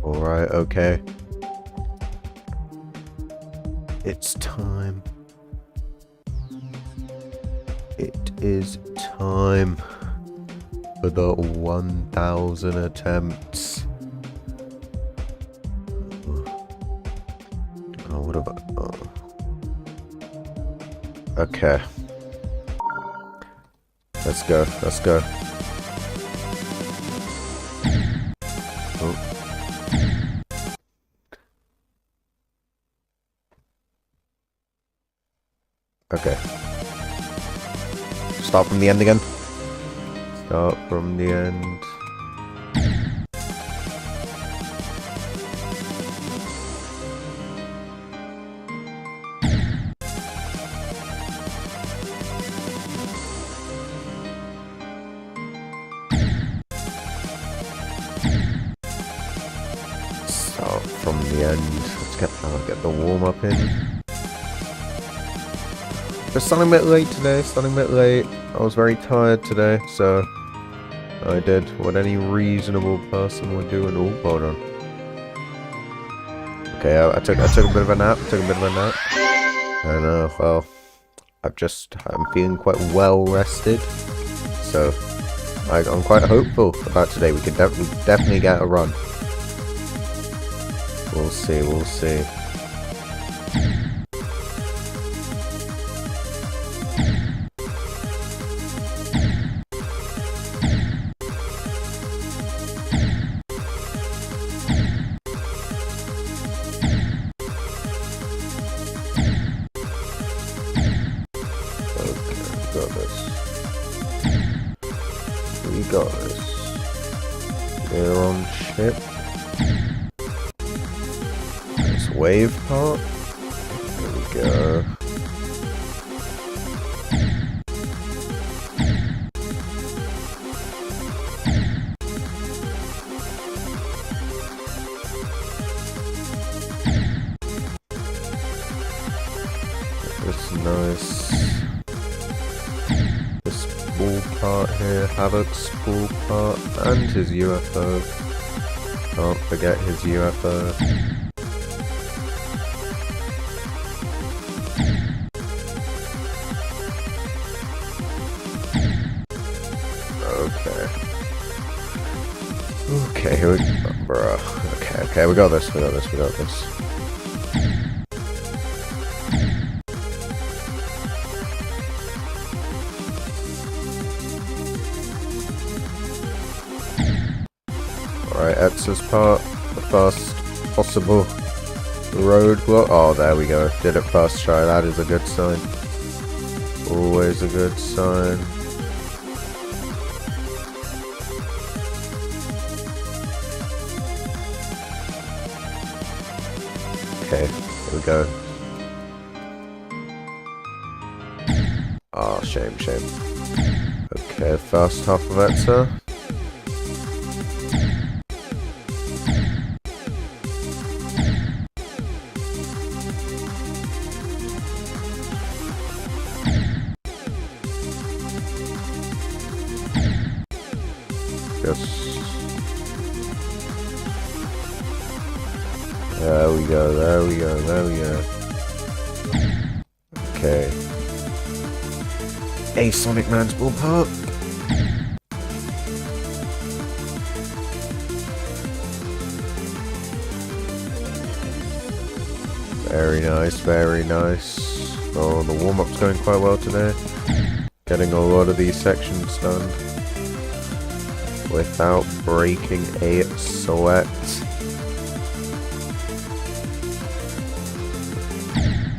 Alright, okay. It's time. It is time for the 1,000 attempts. Oh, what have I... Oh. Okay. Let's go, let's go. Oh. Okay. Start from the end again. Start from the end. Start from the end. Let's get the warm up in. It's starting a bit late today, I was very tired today, so I did what any reasonable person would do and oh, hold on. Okay, I took a bit of a nap, And well, I'm feeling quite well rested, so I'm quite hopeful about today. We can definitely get a run. We'll see, we'll see. We got this. We're on ship. This wave part. There we go. It's nice. Ball part here, Havoc's ball part, and his UFO. Can't forget his UFO. Okay, here we go, bruh. Okay, we got this. Alright, Etsa's part, the first possible roadblock. Oh, there we go. Did it first try. That is a good sign. Always a good sign. Okay, here we go. Oh, shame. Okay, first half of Etsa. There we go. Okay. A Sonic Man's ballpark. Very nice. Oh, the warm-up's going quite well today. Getting a lot of these sections done without breaking a sweat.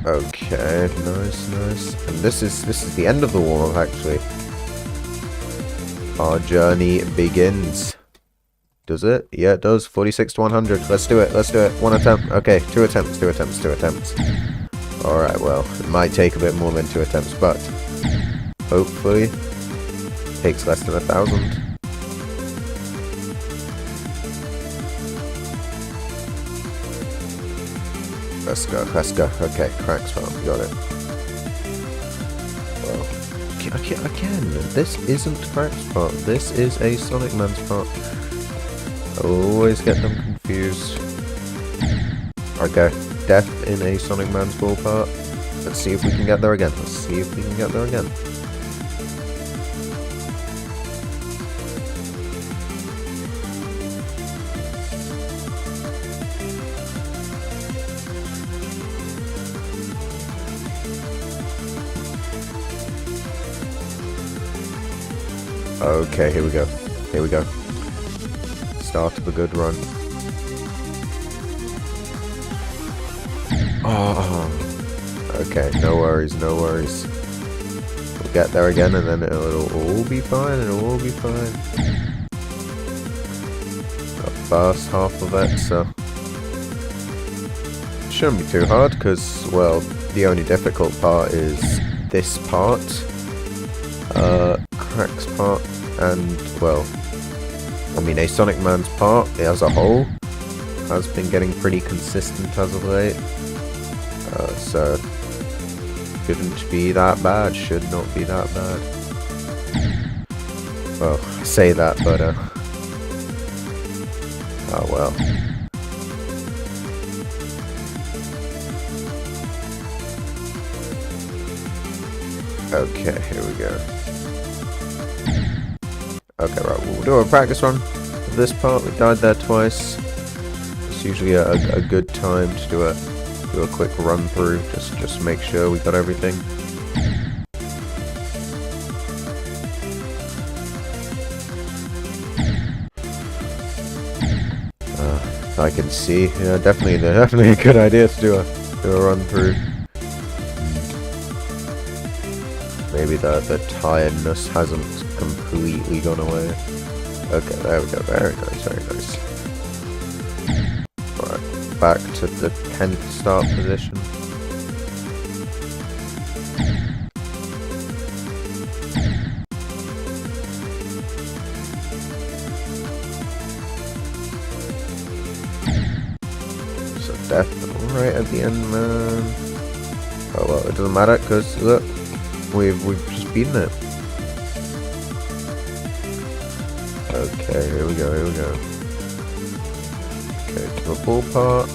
Okay, nice. And this is the end of the warm-up actually. Our journey begins. Does it? Yeah, it does. 46 to 100. Let's do it. One attempt. Okay, two attempts. Alright, well, it might take a bit more than 2 attempts, but hopefully it takes less than 1,000. Let's go. Okay, Crack's farm, got it. Well, again, this isn't Crack's part. This is a Sonic Man's part. I always get them confused. confused. Okay, death in a Sonic Man's ballpark. Let's see if we can get there again. Let's see if we can get there again. Okay, here we go. Here we go. Start of a good run. Oh, okay, no worries, no worries. We'll get there again and then it'll all be fine, it'll all be fine. The first half of it, so... shouldn't be too hard, because, well, the only difficult part is this part. Crack's part, and, well, I mean, a Sonic Man's part as a whole has been getting pretty consistent as of late. So, shouldn't be that bad, should not be that bad. Well, I say that, but, oh well. Okay, here we go. Okay, right, we'll do a practice run of this part. We died there twice. It's usually a good time to do a quick run through, just make sure we got everything. I can see, yeah, definitely a good idea to do a run through. Maybe the tiredness hasn't completely gone away. Okay, there we go. Very nice, very nice. Alright, back to the 10th start position. So death right at the end, man. Oh well, it doesn't matter, because look, we've just beaten it. Okay, here we go, here we go. Okay, to the ball part.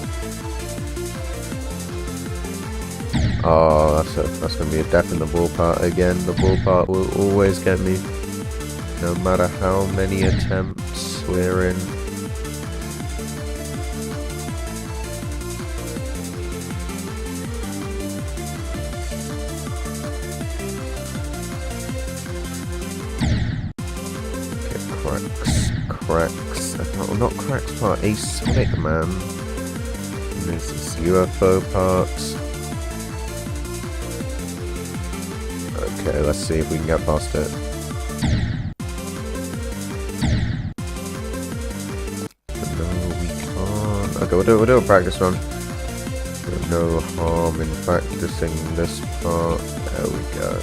Oh, that's gonna be a death in the ball part again. The ball part will always get me, no matter how many attempts we're in. Cracks. Oh, not Cracks part, a Sonic Man. And there's this UFO part. Okay, let's see if we can get past it. No, we can't. Okay, we'll do a practice run. There's no harm in practicing this part. There we go.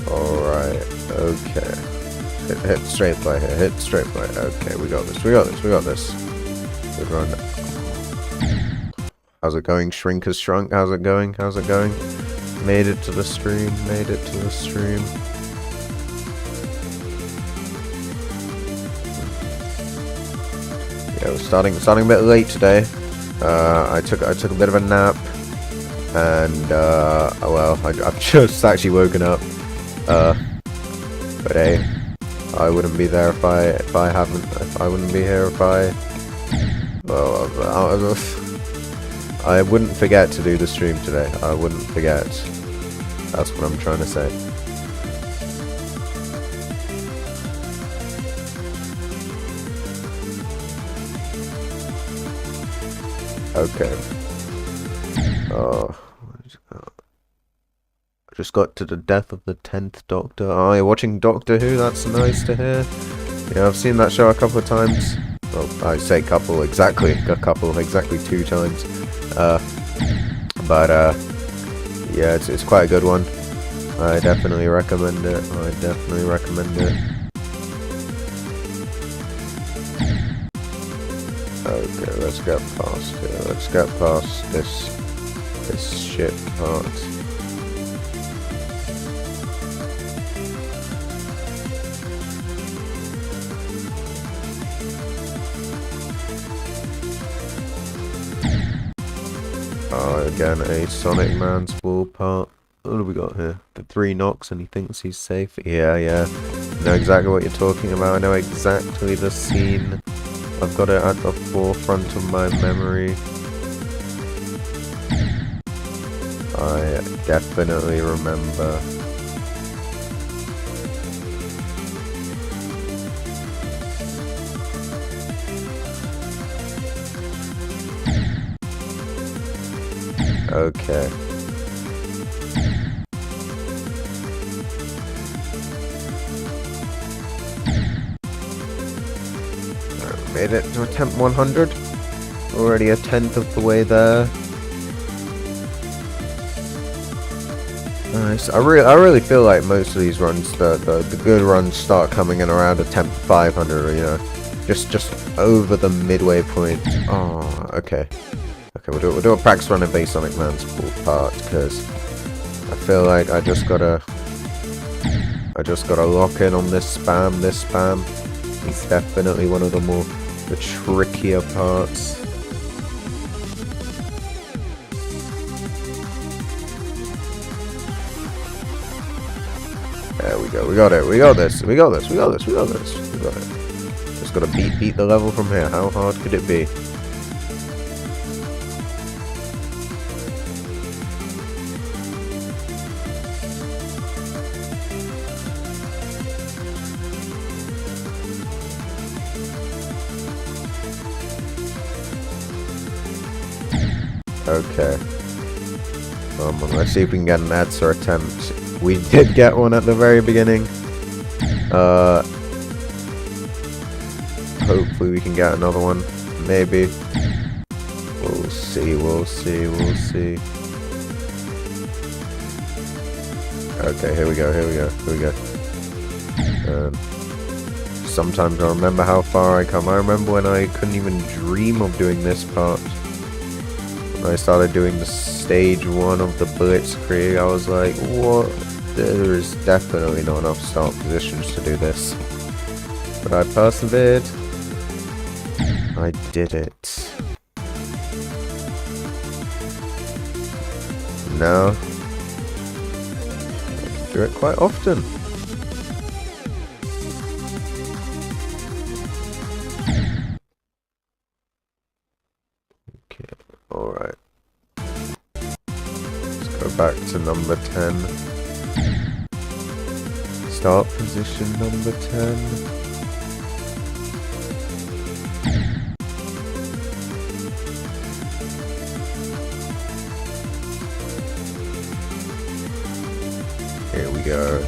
Alright, okay. Hit straight play here, hit straight play. Okay, we got this, we got this, we got this. Good run. How's it going? Shrink has shrunk. How's it going? How's it going? Made it to the stream, made it to the stream. Yeah, we're starting a bit late today. I took a bit of a nap, and oh well, I've just actually woken up. But hey, I wouldn't be there if I wouldn't be here if I, well, I wouldn't forget to do the stream today. I wouldn't forget. That's what I'm trying to say. Okay. Oh. Just got to the death of the 10th Doctor. Oh, you're watching Doctor Who? That's nice to hear. Yeah, I've seen that show a couple of times. Well, I say couple, exactly 2 times. Yeah, it's quite a good one. I definitely recommend it. I definitely recommend it. Okay, let's get past here. Let's get past this shit part. Oh, again, a Sonic Man's Ball part. What do we got here? The 3 knocks and he thinks he's safe. Yeah. I know exactly what you're talking about. I know exactly the scene. I've got it at the forefront of my memory. I definitely remember. Okay. Made it to attempt 100. Already a 10th of the way there. Nice. I really feel like most of these runs, the good runs start coming in around attempt 500, or, you know, just over the midway point. Oh, okay. Okay, we'll do a practice run of base Sonic Man's Ball part, because I feel like I just gotta lock in on this spam. He's definitely one of the trickier parts. There we go. We got it. We got this. We got this. We got this. We got this. We got it. Just gotta beat the level from here. How hard could it be? Okay. Let's see if we can get an answer attempt. We did get one at the very beginning. Hopefully we can get another one. Maybe. We'll see. Okay, here we go. Sometimes I remember how far I come. I remember when I couldn't even dream of doing this part. When I started doing the stage 1 of the Blitzkrieg, I was like, what? There is definitely not enough start positions to do this. But I persevered. I did it. Now, I can do it quite often. Okay, alright. Let's go back to number 10. Start position number 10. Here we go.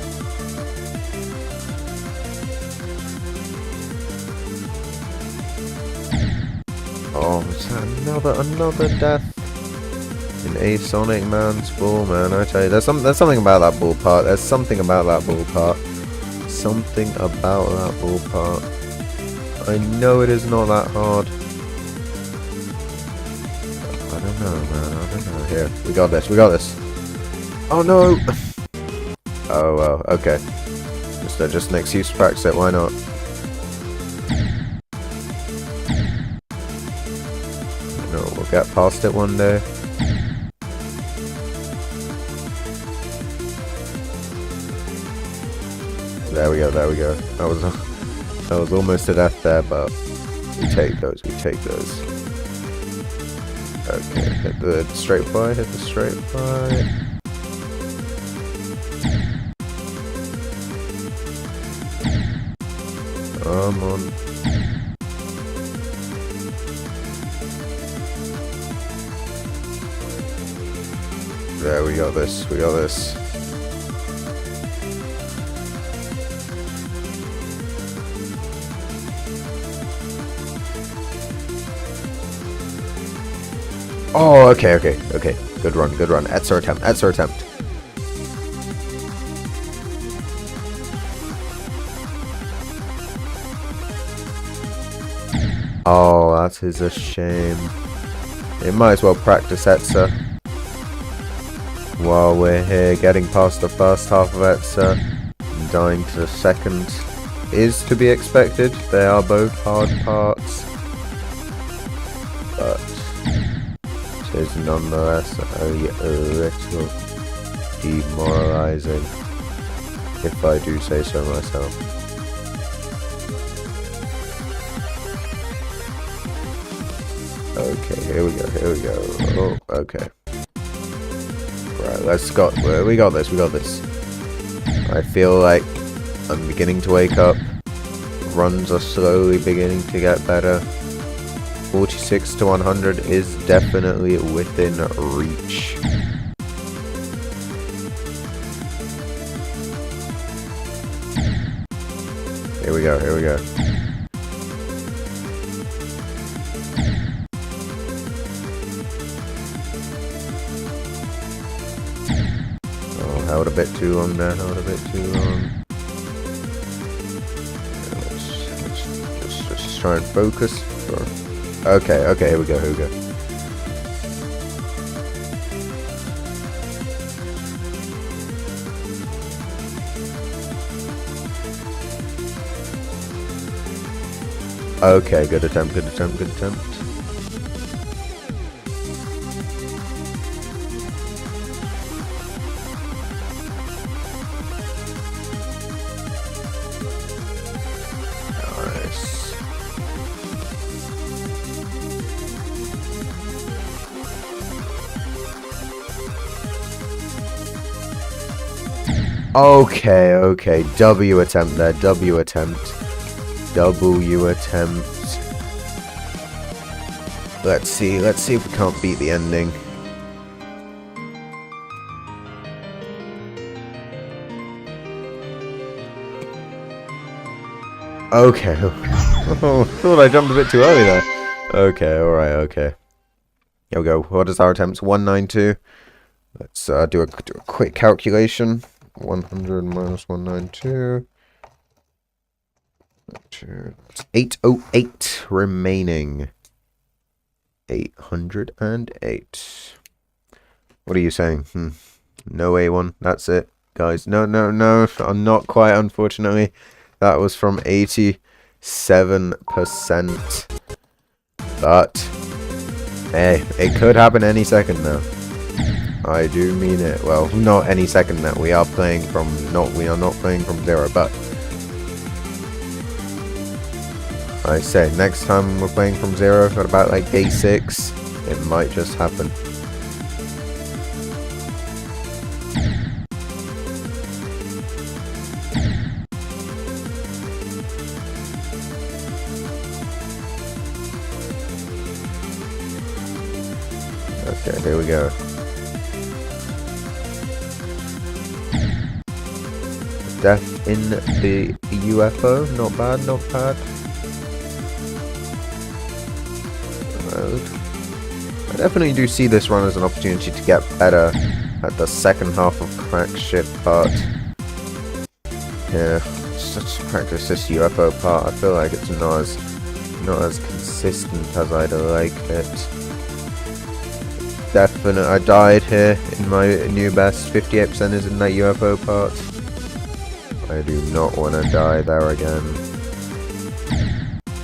Oh, is that another death in a Sonic Man's Ball, man? I tell you, there's something about that ball part. There's something about that ball part. Something about that ball part. I know it is not that hard. I don't know, man. I don't know. Here, we got this. We got this. Oh no! Oh well. Okay. Just an excuse to practice it. Why not? No, we'll get past it one day. There we go, there we go. That was almost a death there, but we take those, Okay, hit the straight fly, Come on. There, we got this. Oh, okay. Good run. Answer attempt. Oh, that is a shame. It might as well practice Etsa while we're here. Getting past the first half of Etsa and dying to the second is to be expected. They are both hard parts, but it is nonetheless a little demoralizing, if I do say so myself. Okay, here we go. Oh, okay. Right, we got this. I feel like I'm beginning to wake up. Runs are slowly beginning to get better. 46 to 100 is definitely within reach. Here we go. Oh, held a bit too long there, Let's try and focus. Okay, here we go. Okay, good attempt. Nice. Okay. W attempt. Let's see if we can't beat the ending. Okay. Oh, thought I jumped a bit too early there. Okay, alright, okay. Here we go. What is our attempts? 192. Let's do a quick calculation. 100 minus 192. 808 remaining. 808. What are you saying? No A1. That's it, guys. No. I'm not quite, unfortunately. That was from 87%. But hey, it could happen any second now. I do mean it. Well, not any second now. We are not playing from 0, but I say next time we're playing from 0 at about like day 6, it might just happen. Okay, here we go. Death in the UFO, not bad. I definitely do see this run as an opportunity to get better at the second half of crack shit part. Yeah, just practice this UFO part. I feel like it's not as consistent as I'd like it. Definitely, I died here in my new best. 58% is in that UFO part. I do not want to die there again.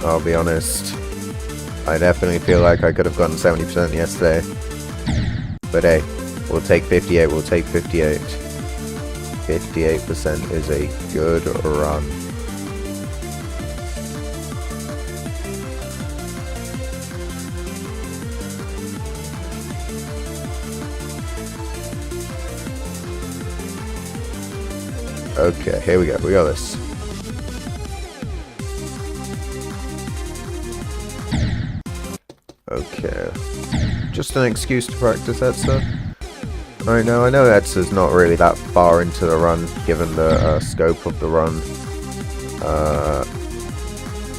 I'll be honest. I definitely feel like I could have gotten 70% yesterday. But hey, we'll take 58. 58% is a good run. Okay, here we go. We got this. Okay. Just an excuse to practice Etsa. Right now, I know Etsa's not really that far into the run, given the scope of the run.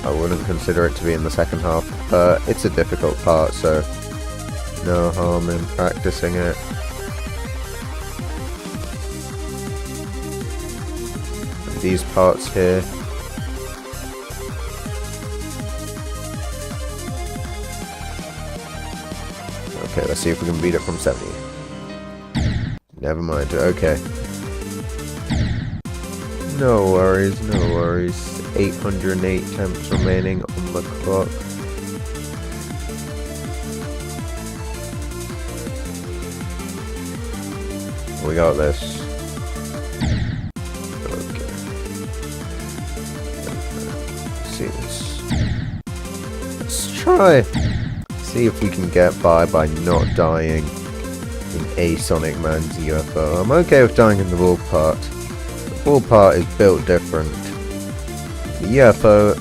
I wouldn't consider it to be in the second half, but it's a difficult part, so no harm in practicing it. These parts here. Okay, let's see if we can beat it from 70. Never mind. Okay. No worries, no worries. 808 temps remaining on the clock. We got this. Okay. Let's see this. Let's try. See if we can get by not dying in a Sonic Man's UFO. I'm okay with dying in the wall part. The wall part is built different. The UFO,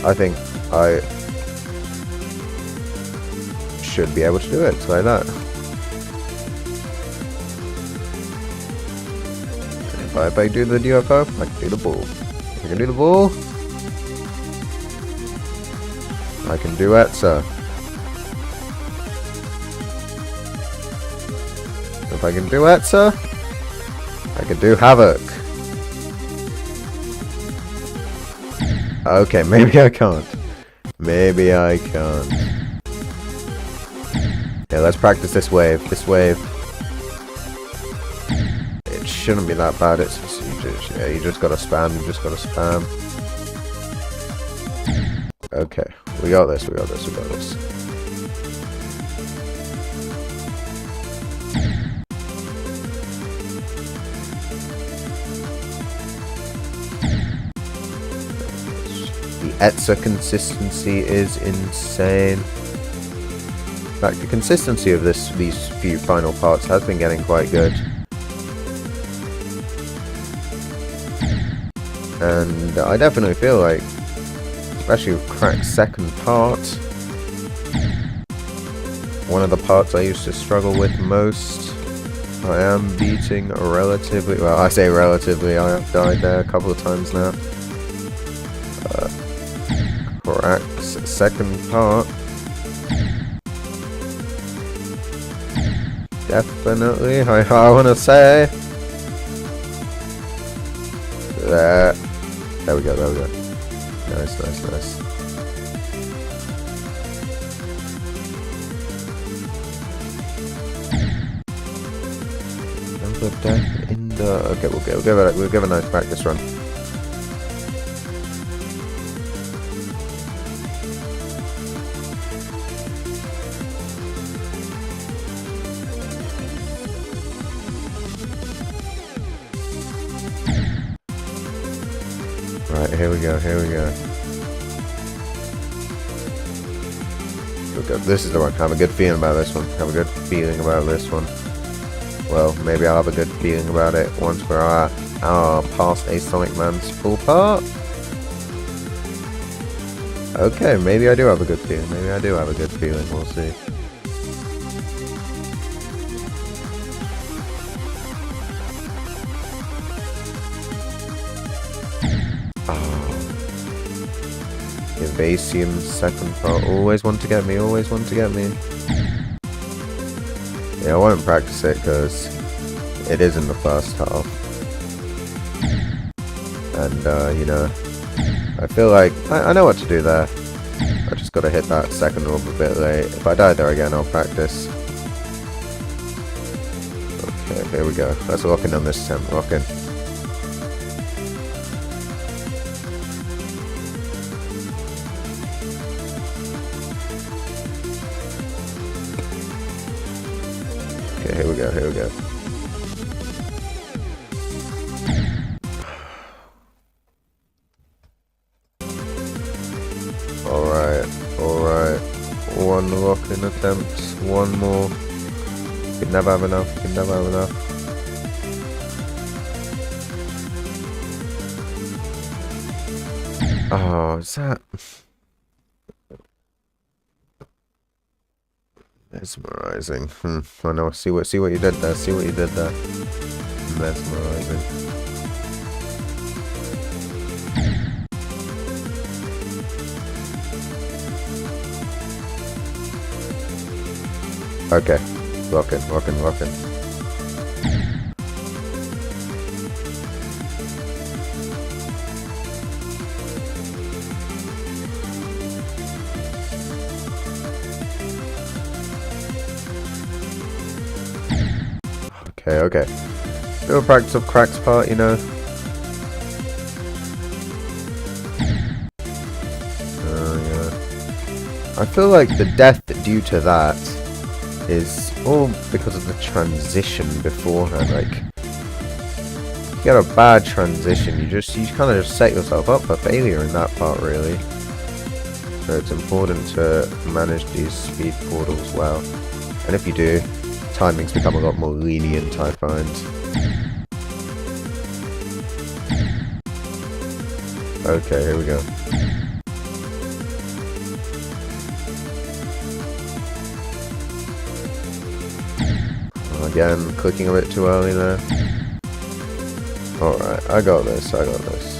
I think I should be able to do it like that. If I do the UFO, I can do the ball. If I can do the ball, I can do Etza. If I can do Etza, I can do Havoc. Okay, maybe I can't. Maybe I can't. Yeah, let's practice this wave. This wave. It shouldn't be that bad. It's you just gotta spam. You just gotta spam. Okay, we got this. We got this. We got this. The Etza consistency is insane. In fact, the consistency of these few final parts has been getting quite good. And I definitely feel like, especially with Crack's second part, one of the parts I used to struggle with most, I am beating relatively, well, I say relatively, I have died there a couple of times now. Crack's second part, definitely, I want to say, there we go, there we go. Nice, nice, nice. Number death in the... Okay, we'll give a nice practice run. Right, here we go, here we go. This is the one. Have a good feeling about this one. Have a good feeling about this one. Well, maybe I'll have a good feeling about it once we're past a Sonic Man's full part. Okay, maybe I do have a good feeling. Maybe I do have a good feeling. We'll see. Evasium second part. Always want to get me, always want to get me. Yeah, I won't practice it because it is in the first half. And, you know, I feel like I know what to do there. I just gotta hit that second orb a bit late. If I die there again, I'll practice. Okay, here we go. Let's lock in on this attempt. Lock in. Okay, here we go, here we go. Alright, alright. One lock-in attempt, one more. You can never have enough, you can never have enough. Oh, is that... Mesmerizing. I know. See what you did there. See what you did there. Mesmerizing. Okay. Lock in. Lock in. Lock in. Okay. Little practice of cracks part, you know. Yeah. I feel like the death due to that is all because of the transition beforehand. Like, if you get a bad transition, you kind of just set yourself up for failure in that part, really. So it's important to manage these speed portals well. And if you do, timings become a lot more lenient, I find. Okay, here we go. Again, clicking a bit too early there. Alright, I got this, I got this.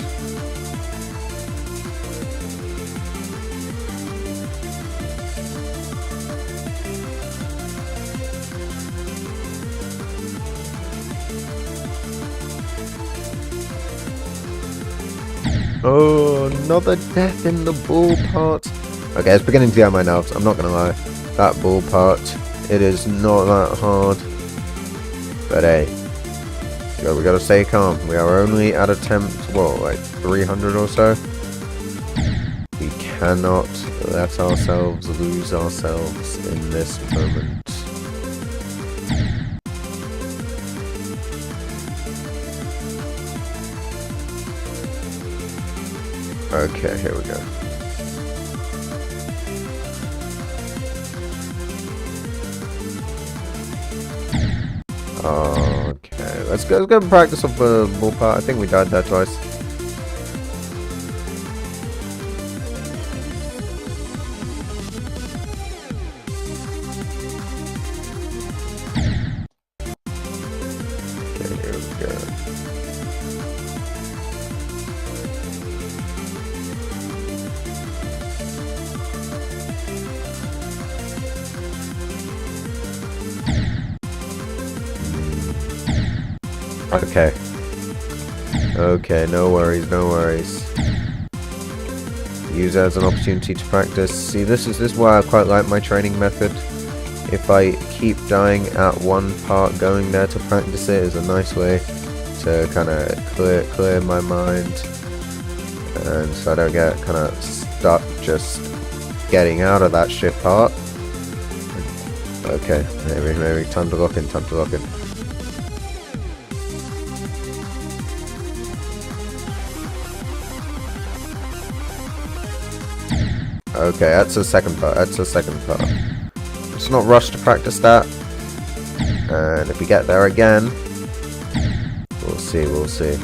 Oh, another death in the bull part. Okay, it's beginning to get on my nerves, I'm not gonna lie. That bull part, it is not that hard. But hey, we gotta stay calm. We are only at attempt, what, like 300 or so? We cannot let ourselves lose ourselves in this moment. Okay, here we go. Okay, let's go and practice off the bull part. I think we died there twice. Okay, here we go. Okay. Okay, no worries, no worries. Use it as an opportunity to practice. See, this is why I quite like my training method. If I keep dying at one part, going there to practice it is a nice way to kind of clear my mind, and so I don't get kind of stuck just getting out of that shit part. Okay, maybe time to lock in, time to lock in. Okay, that's the second part, that's the second part. Let's not rush to practice that. And if we get there again, we'll see, we'll see.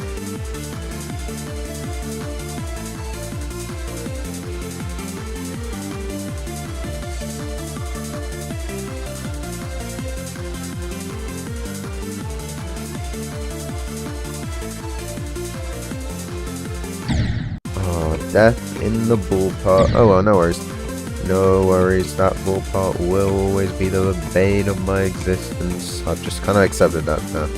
Death in the bull part. Oh well, no worries. No worries, that bull part will always be the bane of my existence. I've just kind of accepted that now.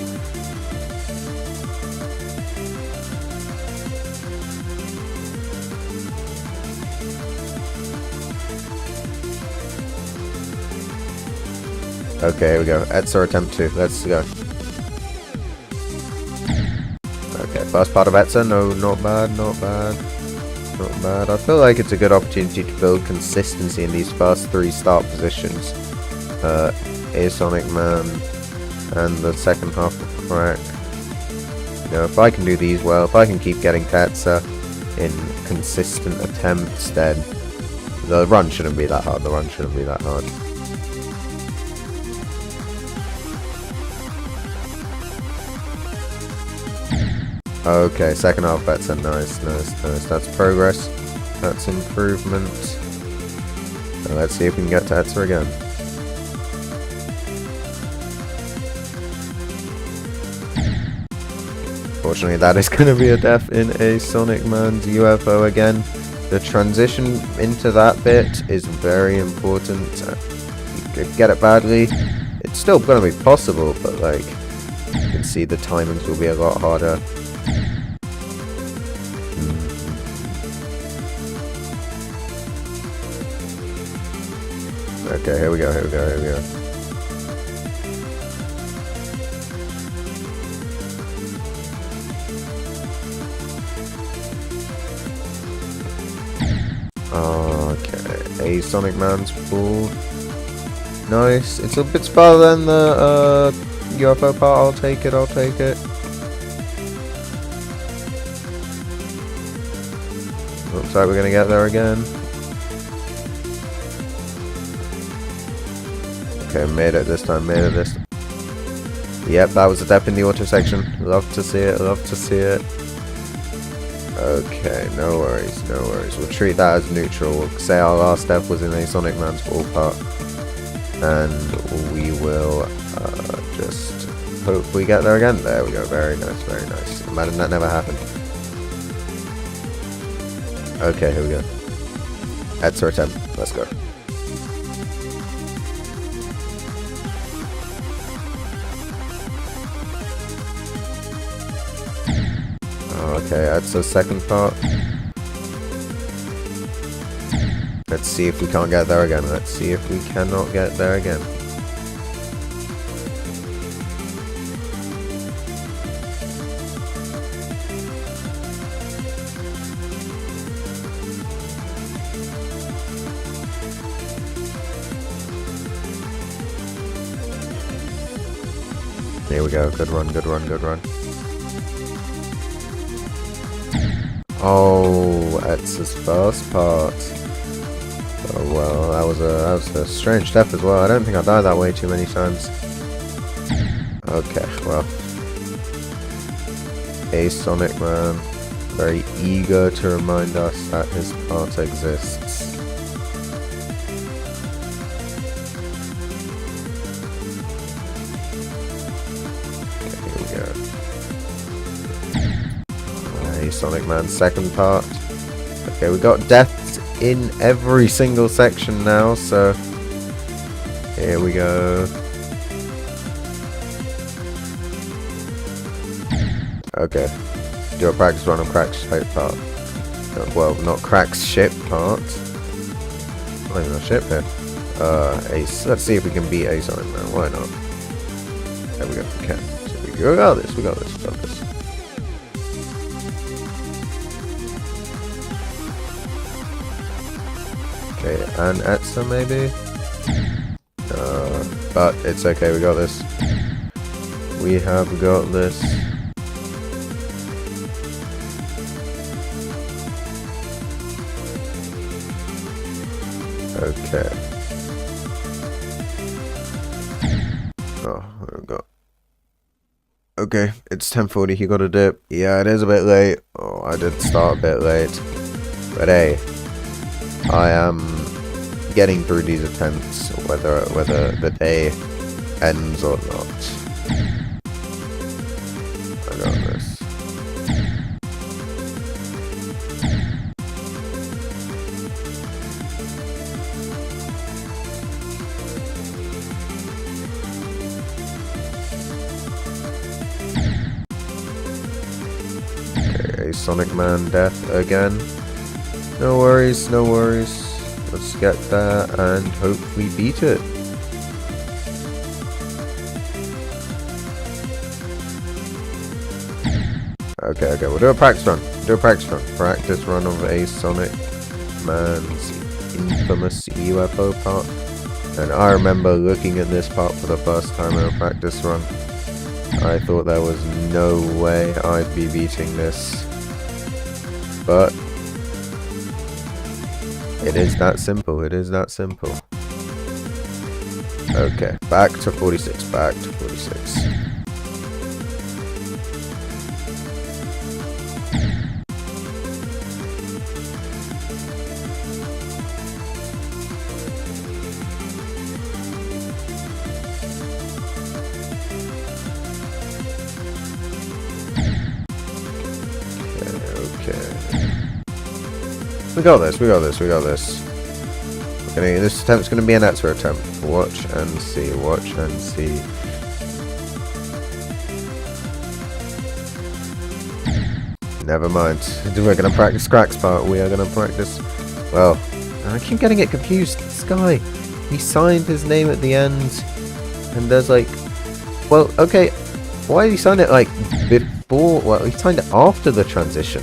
Okay, here we go. Etzer attempt 2. Let's go. Okay, first part of Etzer. No, not bad, not bad. Not bad. I feel like it's a good opportunity to build consistency in these first 3 start positions. Sonic Man and the second half of Crack. You know, if I can do these well, if I can keep getting Tetsa in consistent attempts, then the run shouldn't be that hard. The run shouldn't be that hard. Okay, second half Tetsa. Nice, nice, nice. That's progress. That's improvement. So let's see if we can get Tetsa again. Unfortunately, that is going to be a death in a Sonic Man's UFO again. The transition into that bit is very important. You could get it badly. It's still going to be possible, but like, you can see the timings will be a lot harder. Okay, here we go, here we go, here we go. A Sonic Man's pool. Nice. It's a bit farther than the UFO part. I'll take it. I'll take it. Looks like we're gonna get there again. Okay, made it this time. Made it this time. Yep, that was a step in the auto section. Love to see it. Love to see it. Okay, no worries. No worries. We'll treat that as neutral. We'll say our last step was in a Sonic Man's pool part. And we will just hope we get there again. There we go. Very nice, very nice. Imagine that never happened. Okay, here we go. That's our attempt. Let's go. Okay, that's the second part. Let's see if we can't get there again. Let's see if we cannot get there again. Here we go. Good run, good run, good run. Oh, that's his first part. Oh well, that was a strange step as well. I don't think I died that way too many times. Okay, well. A Sonic Man, very eager to remind us that his part exists. Sonic Man's second part. Okay, we got deaths in every single section now, so here we go. Okay, do a practice run on Crack's ship part. Well, not Crack's ship part. Not even a ship here. Ace. Let's see if we can beat A Sonic Man. Why not? There we go. We can. So we got this. We got this. We got this. Okay, and Etza maybe? But it's okay, we got this. We have got this. Okay. Oh, we've got... Okay, it's 10:40, you got a dip. Yeah, it is a bit late. Oh, I did start a bit late. But hey, I am getting through these attempts, whether the day ends or not. I got this. Okay, Sonic Man death again. No worries, no worries. Let's get there and hope we beat it. Okay, we'll do a practice run. Practice run of a Sonic Man's infamous UFO part. And I remember looking at this part for the first time in a practice run. I thought there was no way I'd be beating this. But it is that simple, it is that simple. Okay, back to 46, back to 46. We got this, we got this, we got this. Okay, this attempt's going to be an Etza attempt. Watch and see, watch and see. Never mind. We're going to practice Crack's part. We are going to practice... Well, I keep getting it confused. This guy, he signed his name at the end. And there's like... Well, okay. Why did he sign it like before... Well, he signed it after the transition.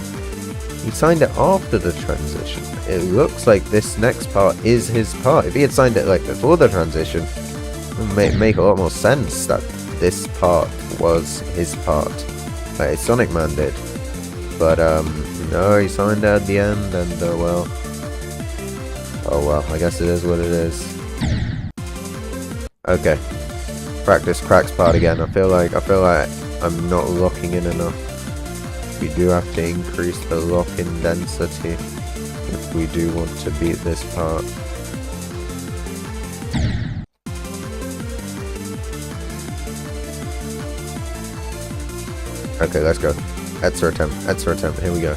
He signed it after the transition. It looks like this next part is his part. If he had signed it like before the transition, it would make a lot more sense that this part was his part. Like Sonic Man did. But no, he signed it at the end, and well, oh well, I guess it is what it is. Okay, practice cracks part again. I feel like I'm not locking in enough. We do have to increase the lock-in density if we do want to beat this part. Okay, let's go. Etzer attempt, here we go.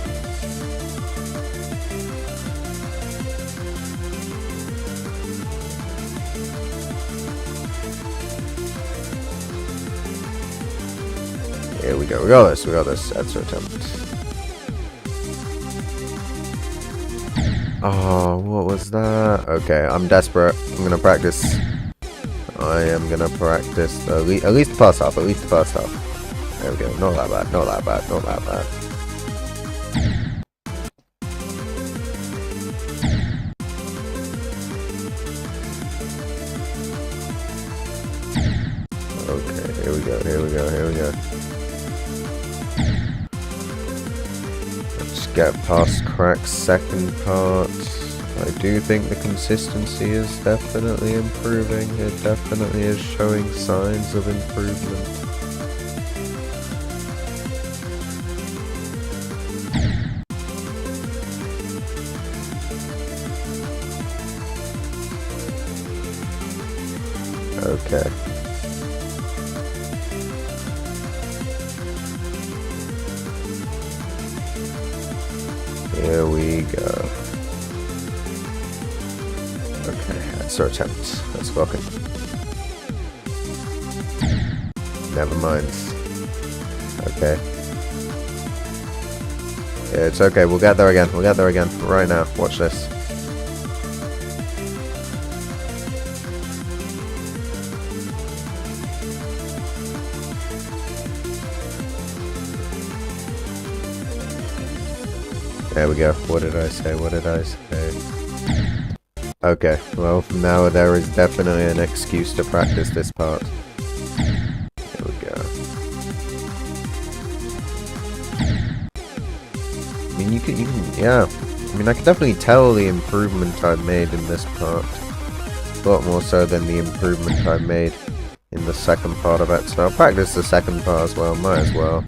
Here we go, we got this, Etzer attempt. Oh, what was that? Okay, I'm desperate. I'm gonna practice. I am gonna practice at least the first half, There we go, not that bad. Okay, here we go. Let's get past Crack's second part. I do think the consistency is definitely improving. It definitely is showing signs of improvement. Okay. Here we go. Okay, that's our attempt. Let's lock it. Never mind. Okay. Yeah, it's okay. We'll get there again. Right now. Watch this. There we go. What did I say? Okay, well, now there is definitely an excuse to practice this part. Here we go. I mean, you can, yeah. I mean, I can definitely tell the improvement I've made in this part. A lot more so than the improvement I've made in the second part of it. So I'll practice the second part as well, might as well.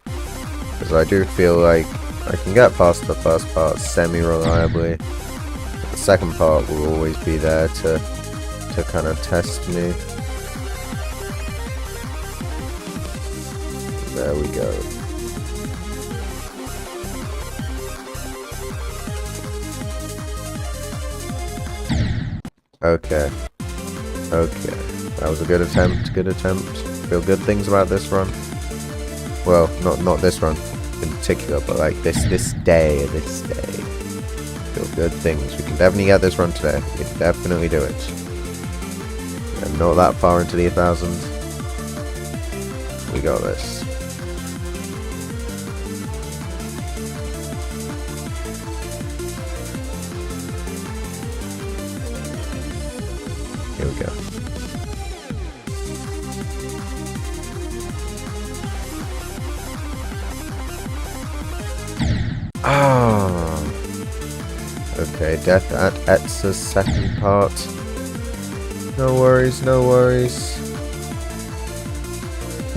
Because I do feel like I can get past the first part semi-reliably. The second part will always be there to kind of test me. There we go. Okay. That was a good attempt. Feel good things about this run. Well, not this run in particular, but like this day. Feel good things. We can definitely get this run today. We can definitely do it. And not that far into the 1000s. We got this. Here we go. Ah. Okay, death at Etzer's second part. No worries.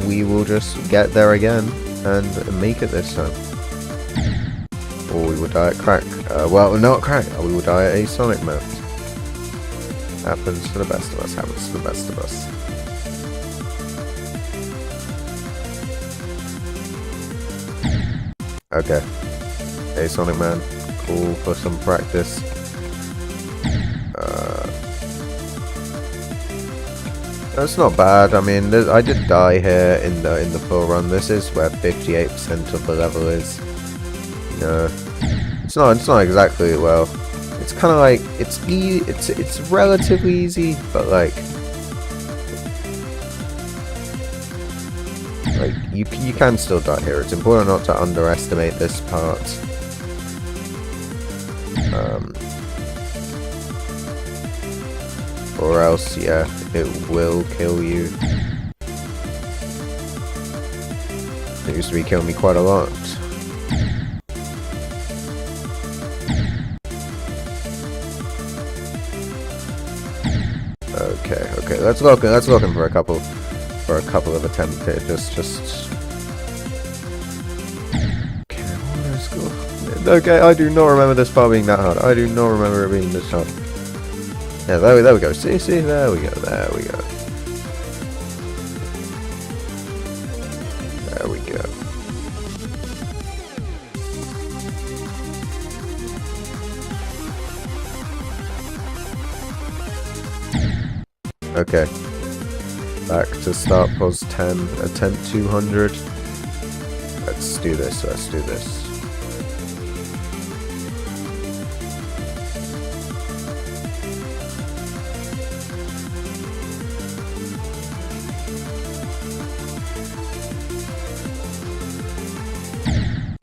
We will just get there again and make it this time. Or we will die at Crack. Well, not Crack. We will die at a Sonic mode. Happens to the best of us. Okay. Hey, Sonic Man. Cool for some practice. That's not bad. I mean, I did die here in the full run. This is where 58% of the level is. You know, it's not exactly, well. It's kind of like it's relatively easy, but like you can still die here. It's important not to underestimate this part. Or else, yeah, it will kill you. It used to be killing me quite a lot. Okay, let's look him for a couple of attempts here. Just. Okay, let's go. Okay, I do not remember this part being that hard. I do not remember it being this hard. Yeah, there we go. See, there we go. There we go. There we go. Okay. Back to start pos 10, attempt 200. Let's do this,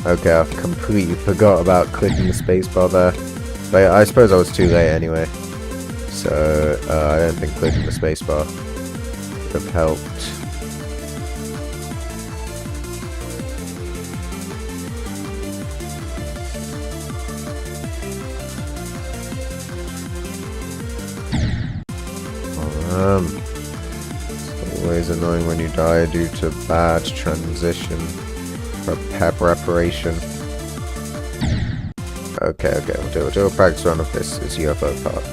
Okay, I completely forgot about clicking the spacebar there. But I suppose I was too late anyway. So, I don't think clicking the spacebar would have helped. It's always annoying when you die due to bad transition. Preparation. Okay, we'll do a practice run of this UFO part.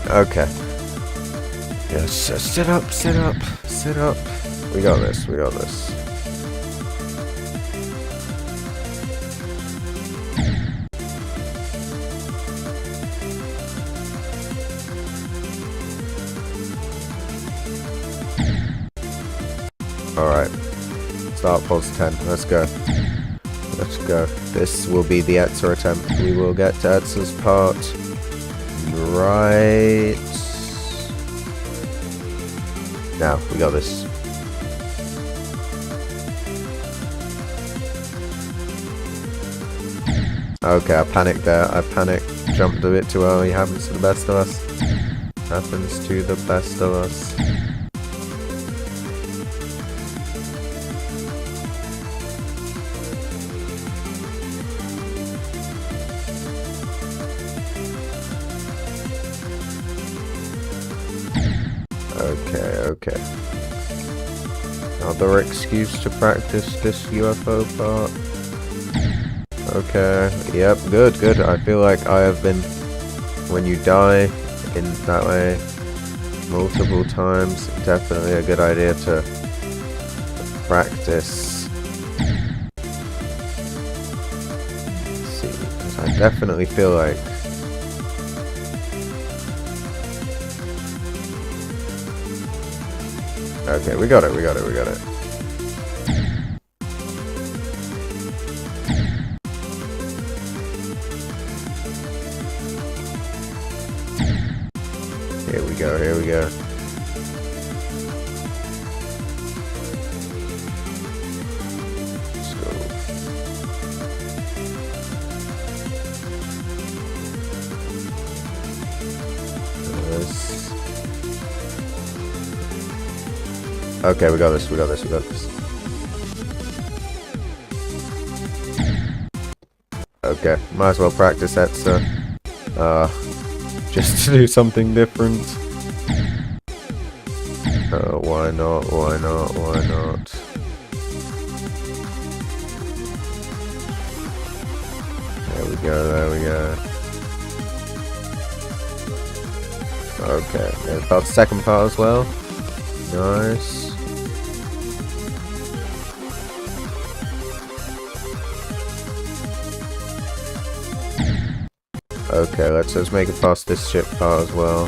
Okay. Yes, sit up. We got this. Alright. Start pulse 10. Let's go. This will be the Etzer attempt. We will get to Etzer's part. Right. Now, we got this. Okay, I panicked there. Jumped a bit too early. Happens to the best of us. Okay. Another excuse to practice this UFO part. Okay, yep, good. I feel like I have been, when you die in that way multiple times, definitely a good idea to practice. Let's see, because I definitely feel like okay, we got it. Here we go. Let's go. Okay, we got this. Okay, might as well practice that, so just to do something different. Why not? There we go. Okay, there's about the second part as well. Nice. Okay, let's make it past this ship part as well.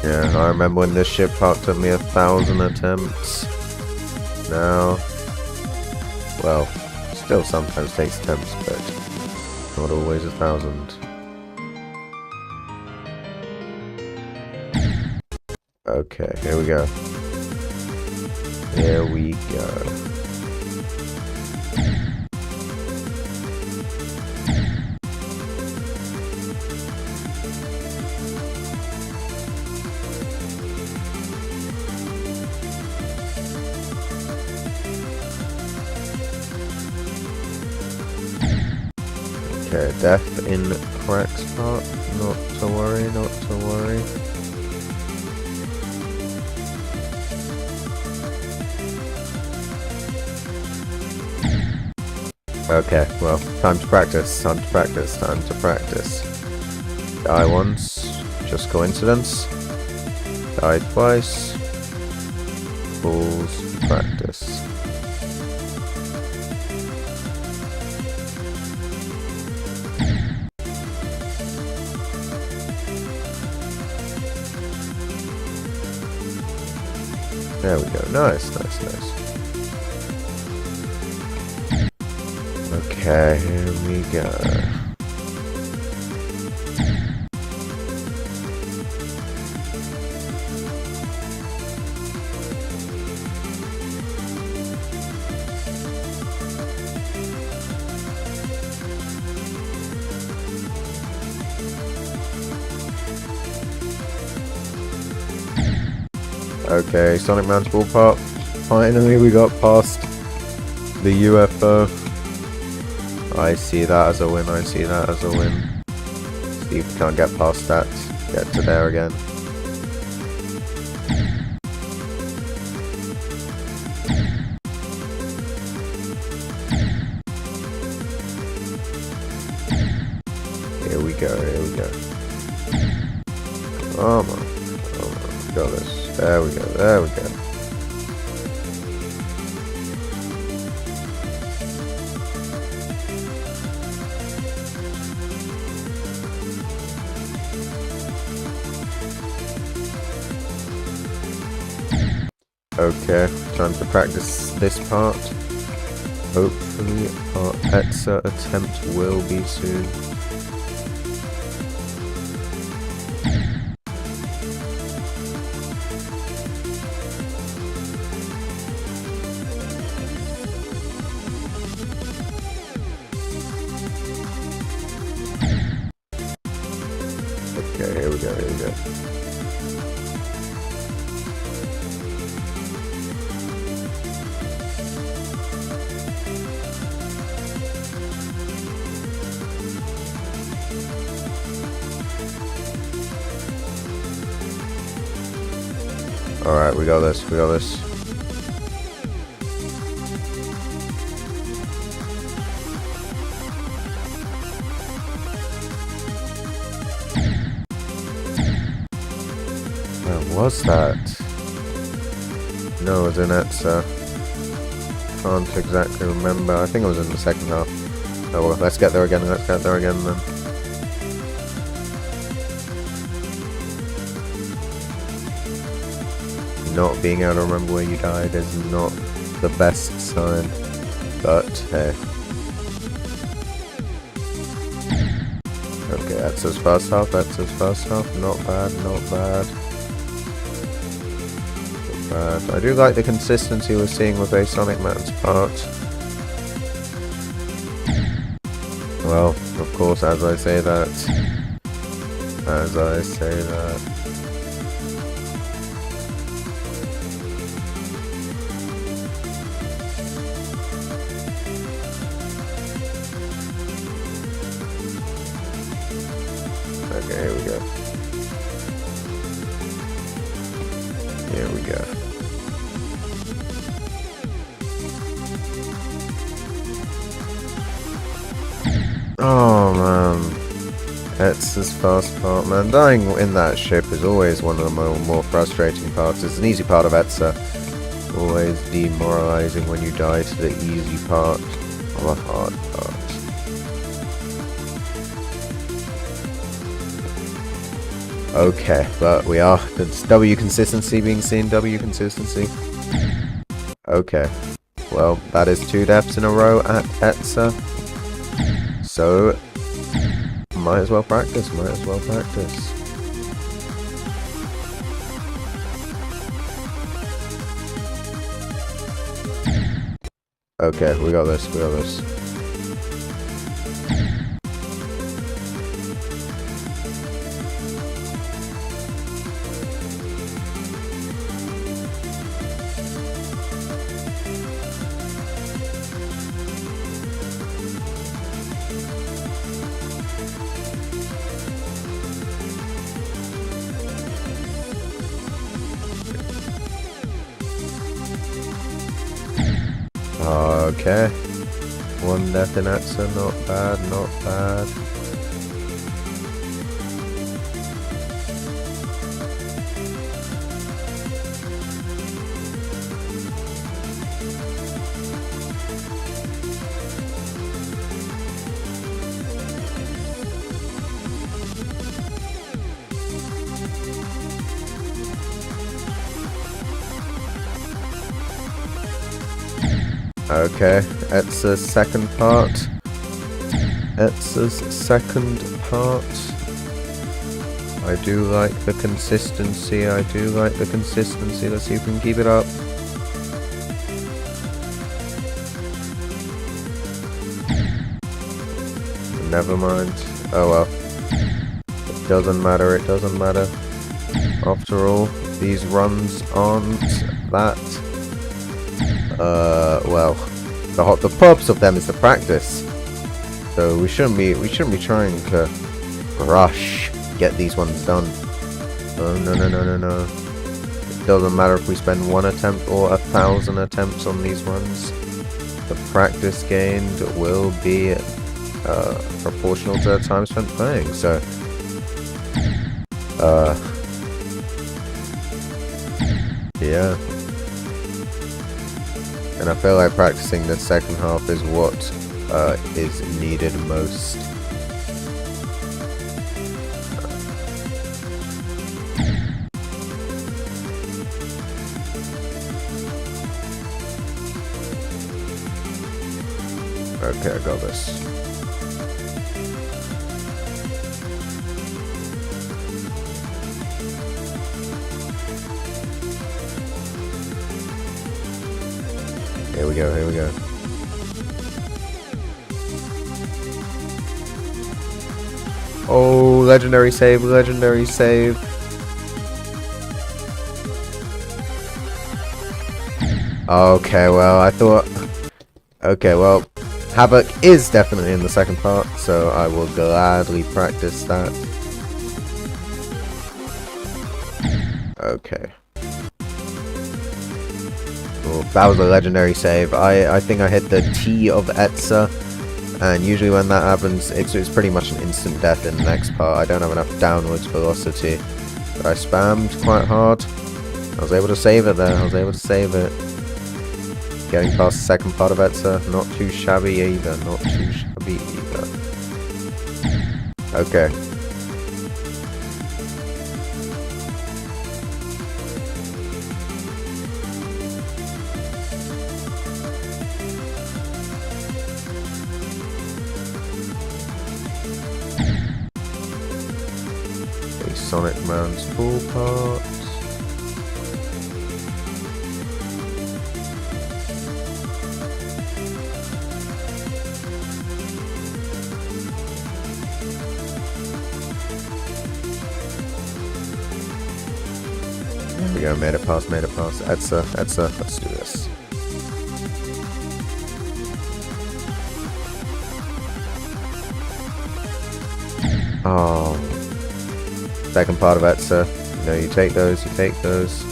Yeah, I remember when this ship part took me 1,000 attempts. Now, well, still sometimes takes attempts, but not always 1,000. Okay, here we go. Here we go. Okay, death in Crack's part. Not to worry, not to worry. Okay, well, time to practice, time to practice, time to practice. Die once, just coincidence. Die twice. Fools, practice. There we go. Nice, nice, nice. Okay, here we go. Okay, Sonic Man's ball pop. Finally, we got past the UFO. I see that as a win. I see that as a win. See if we can't get past that. Get to there again. Here we go. Here we go. Come on. Come on. We got this. There we go, there we go. Okay, time to practice this part. Hopefully our Etza attempt will be soon. Okay, here we go, here we go. Alright, we got this, we got this. Where was that? No, it was in Etza. Can't exactly remember. I think it was in the second half. Oh well, let's get there again, let's get there again then. Not being able to remember where you died is not the best sign, but hey. Okay, that's his first half, that's his first half. Not bad, not bad. Not bad. I do like the consistency we're seeing with a Sonic Man's part. Well, of course, as I say that. As I say that. Okay, here we go. Here we go. Oh man, Etza's fast part, man. Dying in that ship is always one of the more frustrating parts. It's an easy part of Etza. Always demoralizing when you die to the easy part of a hard part. Okay, but we are. It's W consistency being seen. W consistency. Okay. Well, that is 2 deaths in a row at Etza. So, might as well practice. Might as well practice. Okay, we got this, we got this. Okay. One death in Atsa, not bad, not bad. Okay, Etsa's second part. Etsa's second part. I do like the consistency, I do like the consistency. Let's see if we can keep it up. Never mind. Oh well. It doesn't matter, it doesn't matter. After all, these runs aren't that... well, the purpose of them is to practice. So we shouldn't be trying to rush get these ones done. Oh, no. It doesn't matter if we spend 1 attempt or 1,000 attempts on these runs. The practice gained will be proportional to the time spent playing. So, yeah. And I feel like practicing the second half is what is needed most. Okay, I got this. Here we go, here we go. Oh, legendary save, legendary save. Okay, well, I thought... Okay, well, Havoc is definitely in the second part, so I will gladly practice that. Okay. Oh, that was a legendary save. I think I hit the T of Etsa, and usually when that happens, it's pretty much an instant death in the next part. I don't have enough downwards velocity, but I spammed quite hard. I was able to save it there, I was able to save it. Getting past the second part of Etsa, not too shabby either, not too shabby either. Okay. Sonic Man's full part. There we go, made it past, made it past. Etsa, let's do this. Oh. Second part of Etsa. You know, you take those, you take those.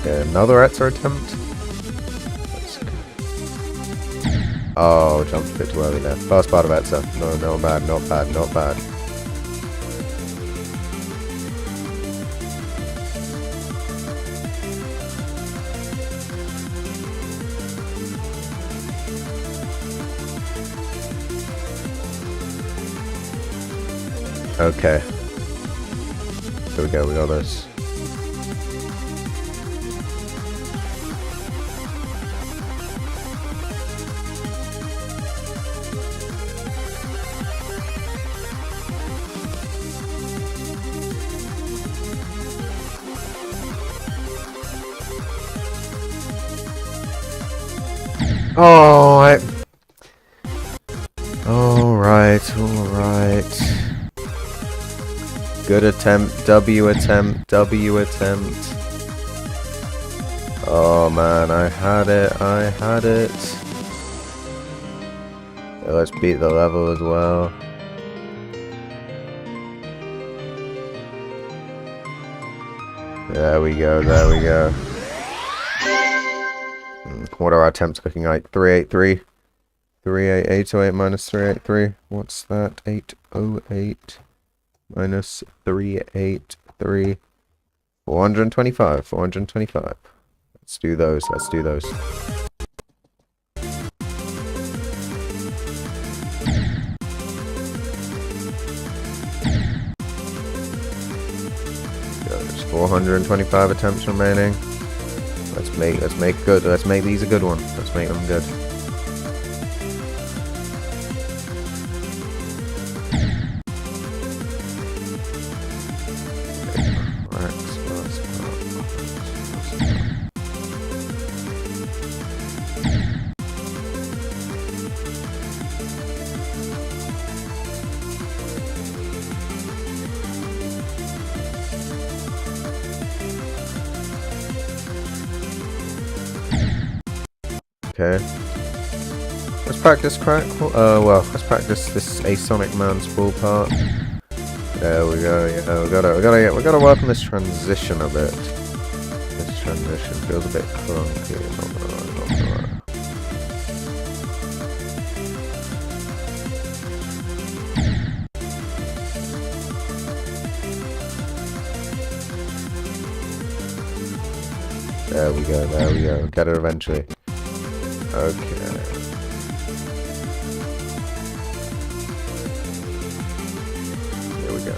Okay, another Etsa attempt. Let's go. Oh, jumped a bit too early there. First part of Etsa. No, not bad, not bad, not bad. Okay. Here we go, we got this. Oh, Alright, alright. Good attempt, W attempt, W attempt. Oh man, I had it, I had it. Yeah, let's beat the level as well. There we go, there we go. What are our attempts looking like? 383. 38808 minus 383. What's that? 808 minus 383. 425. 425. Let's do those. Let's do those. There's 425 attempts remaining. Let's make good. Let's make these a good one. Let's make them good. Okay. Let's practice crack. Well, let's practice this Asonic Man spool part. There we go. Yeah, we gotta work on this transition a bit. This transition feels a bit clunky. Not gonna lie, not gonna lie. There we go. There we go. Get it eventually. Okay. Here we go.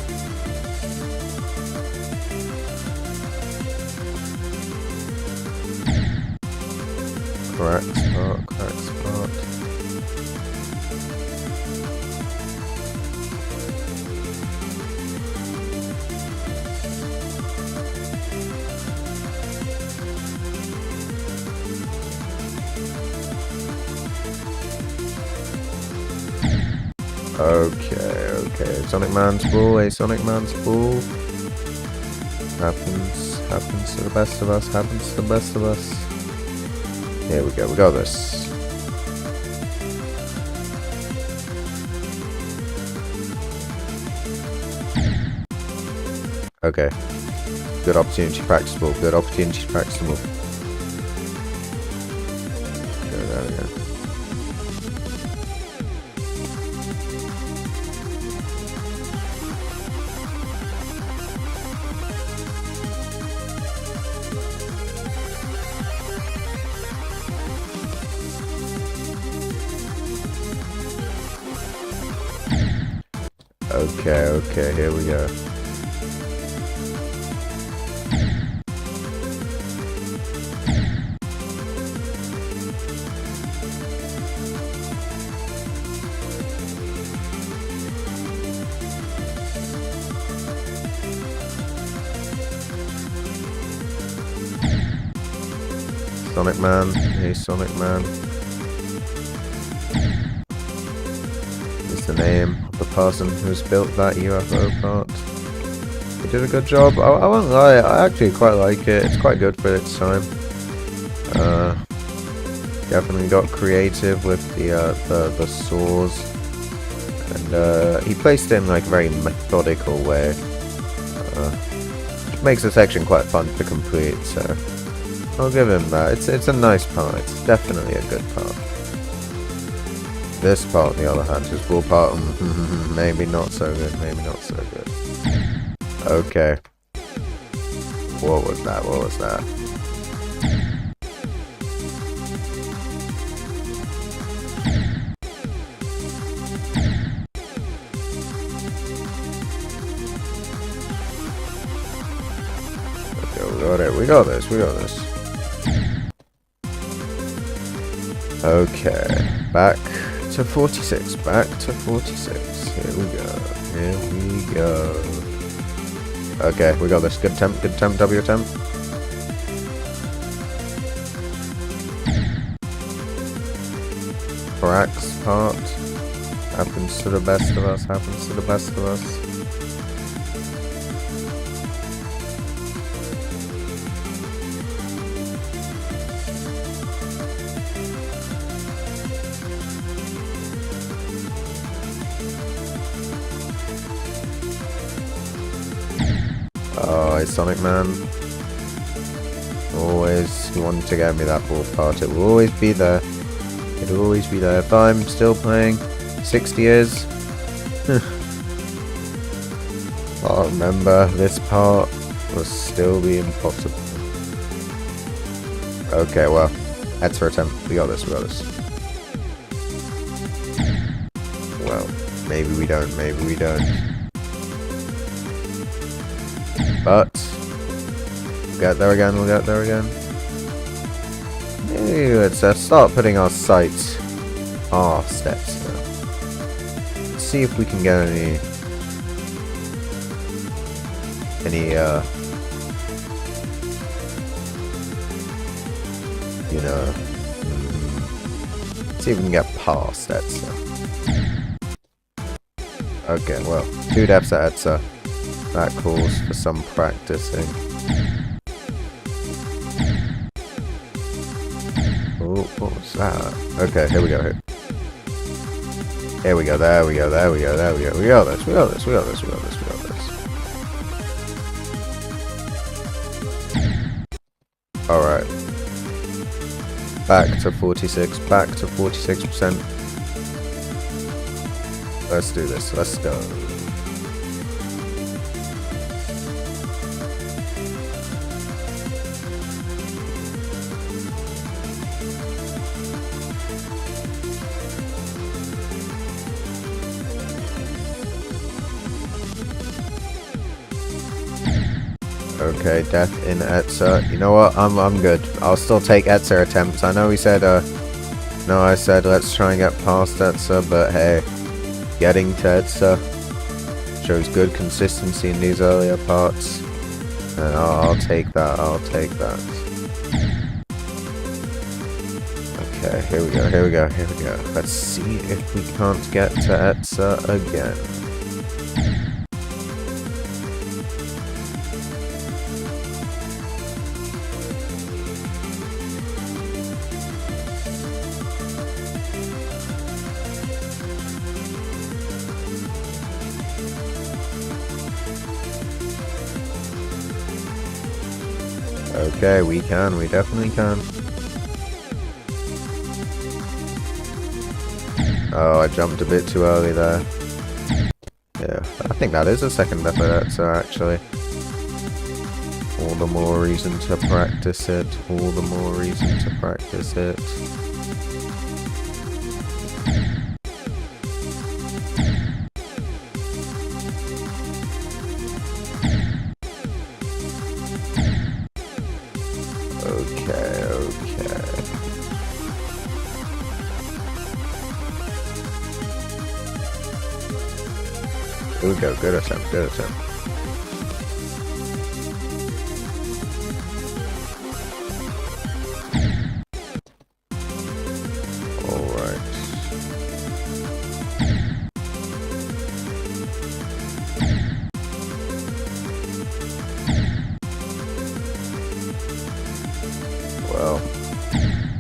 Crack spot, crack spot. Okay. Sonic Man spool, a Sonic Man spool. Happens to the best of us, happens to the best of us. Here we go, we got this. Okay. Good opportunity to practice the move, good opportunity to practice the move. There we go. Okay, here we go. Sonic Man, hey Sonic Man. Is the name of the person who's built that UFO part. He did a good job. I won't lie, I actually quite like it. It's quite good for its time. Definitely got creative with the saws, and he placed it in like a very methodical way. Which makes the section quite fun to complete. So I'll give him that. It's a nice part. It's definitely a good part. This part, on the other hand, is full part. Maybe not so good. Maybe not so good. Okay. What was that? What was that? Okay, we got it. We got this. We got this. Okay. Back to 46. Back to 46. Here we go. Here we go. Okay, we got this. Good temp, W temp. Prax part. Happens to the best of us, happens to the best of us. Oh, Sonic Man. Always wanted to get me that ball part. It will always be there. It will always be there. If I'm still playing 60 years, I remember this part will still be impossible. Okay, well, that's our attempt. We got this, we got this. Well, maybe we don't, maybe we don't. But we'll get there again, we'll get there again. Hey, let's start putting our sights, our steps now. Let's see if we can get any you know, let's see if we can get past Etsa. Okay, well, 2 deaths at Etsa. That calls for some practicing. Oh, what was that? Okay, here we go. Here we go, there we go, there we go, there we go. We got this, we got this, we got this, we got this, we got this. Alright. Back to 46, back to 46%. Let's do this, let's go. Okay, death in Etsa. You know what? I'm good. I'll still take Etsa attempts. I know we said no, I said let's try and get past Etsa, but hey, getting to Etsa shows good consistency in these earlier parts. And I'll take that, I'll take that. Okay, here we go, here we go, here we go. Let's see if we can't get to Etsa again. Okay, we can, we definitely can. Oh, I jumped a bit too early there. Yeah, I think that is a second death of that, so actually. All the more reason to practice it, all the more reason to practice it. Okay, okay. Here we go, good attempt, good attempt. Alright. Well,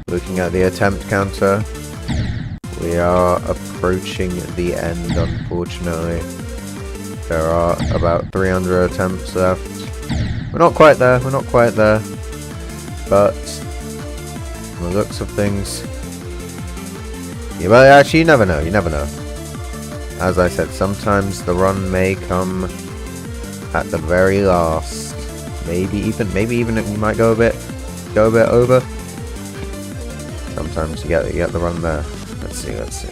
looking at the attempt counter, we are approaching the end, unfortunately. There are about 300 attempts left. We're not quite there, we're not quite there. But, from the looks of things, yeah, well, actually, you never know, you never know. As I said, sometimes the run may come at the very last. Maybe even we might go a bit over. Sometimes you get the run there. Let's see, let's see.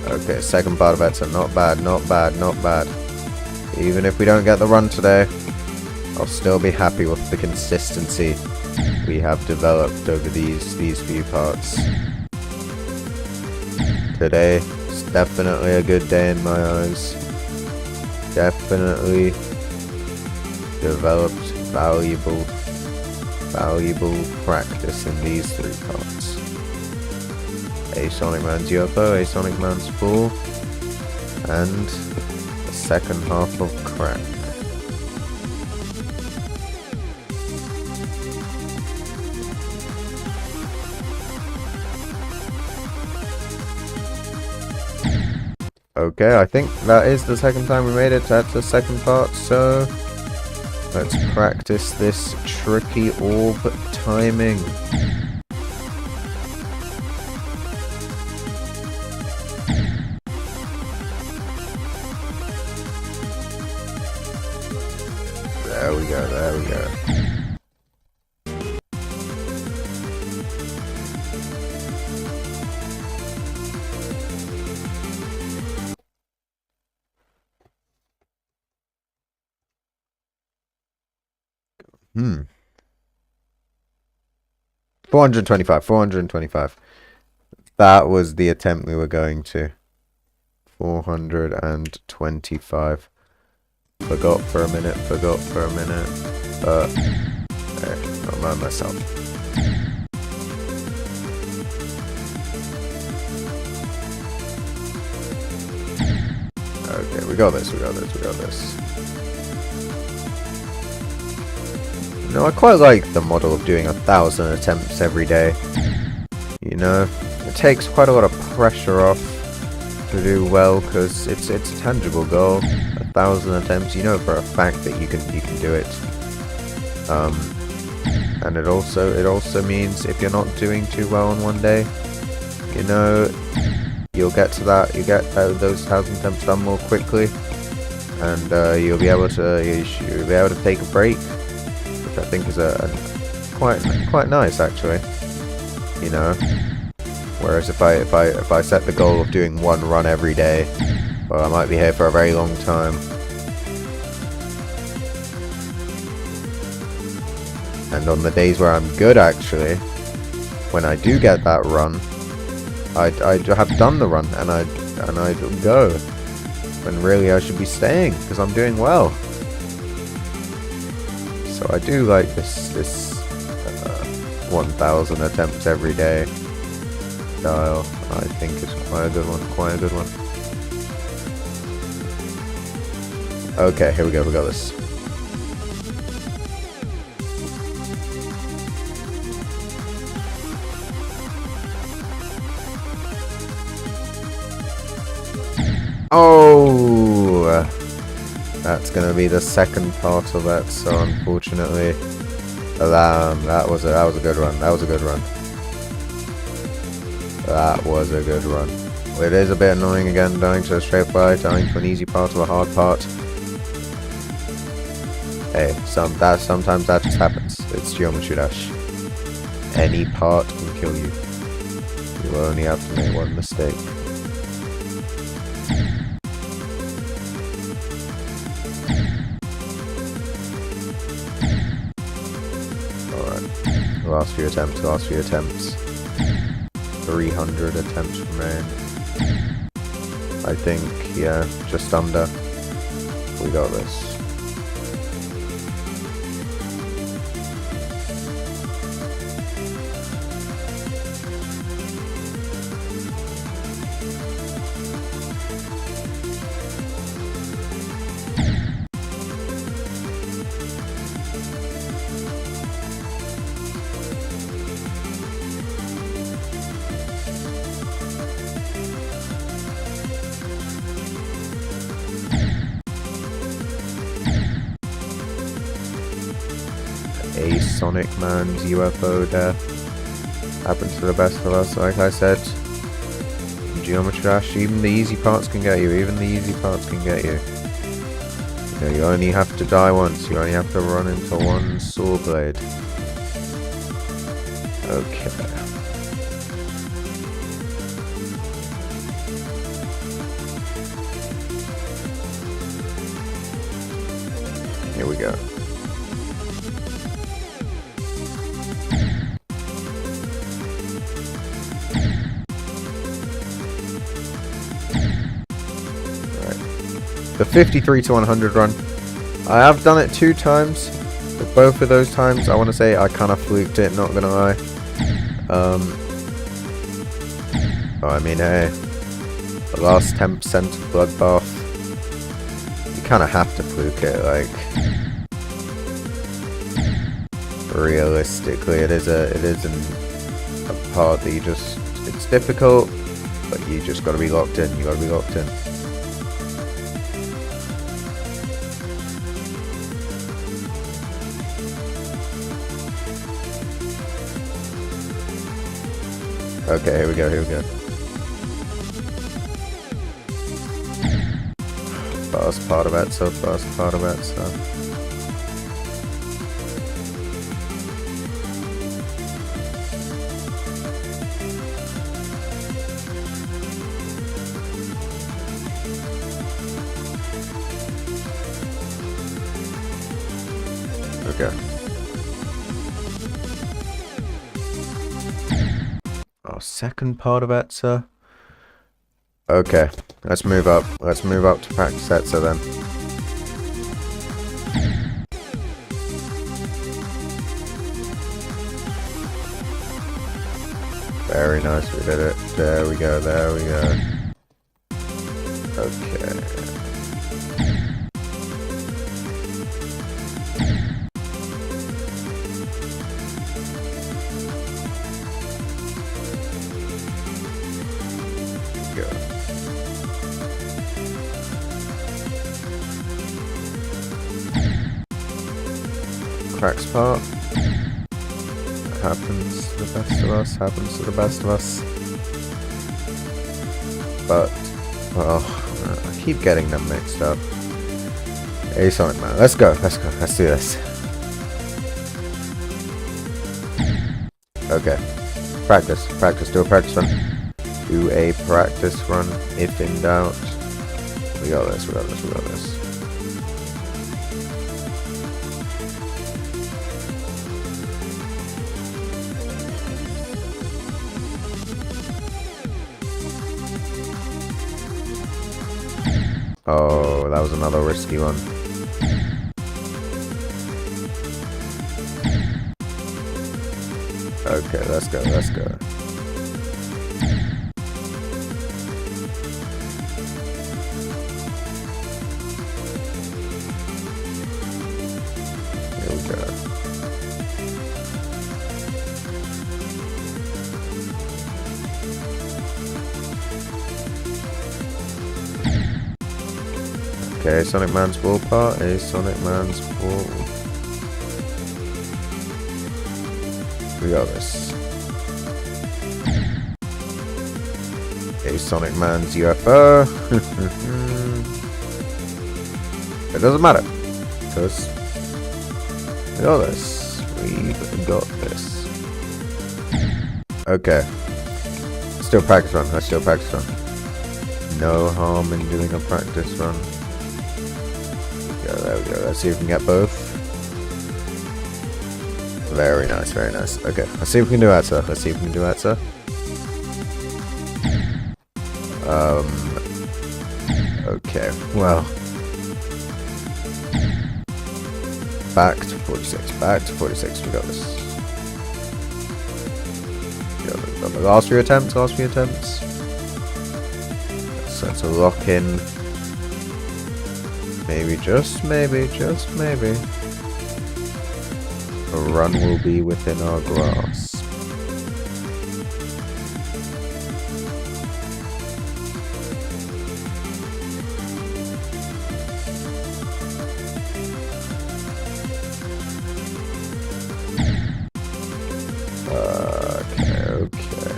Okay, second part of Etsa, not bad, not bad, not bad. Even if we don't get the run today, I'll still be happy with the consistency we have developed over these few parts. Today is definitely a good day in my eyes. Definitely developed valuable practice in these 3 parts. A Sonic Man's UFO, a Sonic Man's Fall, and the second half of Crack. Okay, I think that is the second time we made it. That's the second part, so let's practice this tricky orb timing. There we go, there we go. Hmm. 425. That was the attempt we were going to. 425. Forgot for a minute. But I remind myself. Okay, we got this. No, I quite like the model of doing 1,000 attempts every day. You know, it takes quite a lot of pressure off to do well, because it's a tangible goal. 1,000 attempts, you know for a fact that you can do it. And it also means if you're not doing too well on one day, you know, you'll get to that, those 1,000 attempts done more quickly, and you'll be able to take a break. I think is quite nice actually, you know. Whereas if I set the goal of doing 1 run every day, well, I might be here for a very long time. And on the days where I'm good, actually, when I do get that run, I have done the run and I go. When really I should be staying because I'm doing well. So I do like this 1,000 attempts every day style. I think it's quite a good one. Okay, here we go. We got this. Oh, that's gonna be the second part of that. So unfortunately, that was a good run. That was a good run. Well, it is a bit annoying again, dying to a straight fly, dying to an easy part or a hard part. Hey, sometimes that just happens. It's Geometry Dash. Any part can kill you. You will only have to make one mistake. Alright. Last few attempts. 300 attempts remain. I think, yeah, just under. We got this. A Sonic Man's UFO death happens to the best of us, like I said. Geometry Dash, even the easy parts can get you. You know, you only have to die once. You only have to run into one saw blade. Okay. Here we go. The 53 to 100 run. I have done it 2 times. The both of those times, I want to say I kind of fluked it, not gonna lie. Oh, I mean, hey, the last 10% of Bloodbath, you kind of have to fluke it, like, realistically, it is a part that you just, it's difficult, but you just gotta be locked in, you gotta be locked in. Okay, here we go, here we go. Fast part of that, so fast part of that, so. Okay. Oh, second part of Etza. Okay, let's move up. Let's move up to practice Etza then. Very nice, we did it. There we go, there we go. Okay. Go. Cracks part. Happens to the best of us, happens to the best of us. But, well, I keep getting them mixed up. Hey, Sonic Man, let's go, let's do this. Okay, practice, do a practice run. Do a practice run, if in doubt. We got this, we got this, we got this. Oh, that was another risky one. Okay, let's go, let's go. Here we go. Okay, Sonic Man's ball part is Sonic Man's ball. We got this. Okay, Sonic Man's UFO. It doesn't matter, because we got this. We've got this. Okay. Let's do a practice run. Let's do a practice run. No harm in doing a practice run. There we go, let's see if we can get both. Very nice, very nice. Okay, let's see if we can do Etza. Let's see if we can do Etza. Okay, well. Back to 46, back to 46, we got this. We got the last few attempts, So it's a lock in. Maybe, just maybe, a run will be within our grasp. Okay.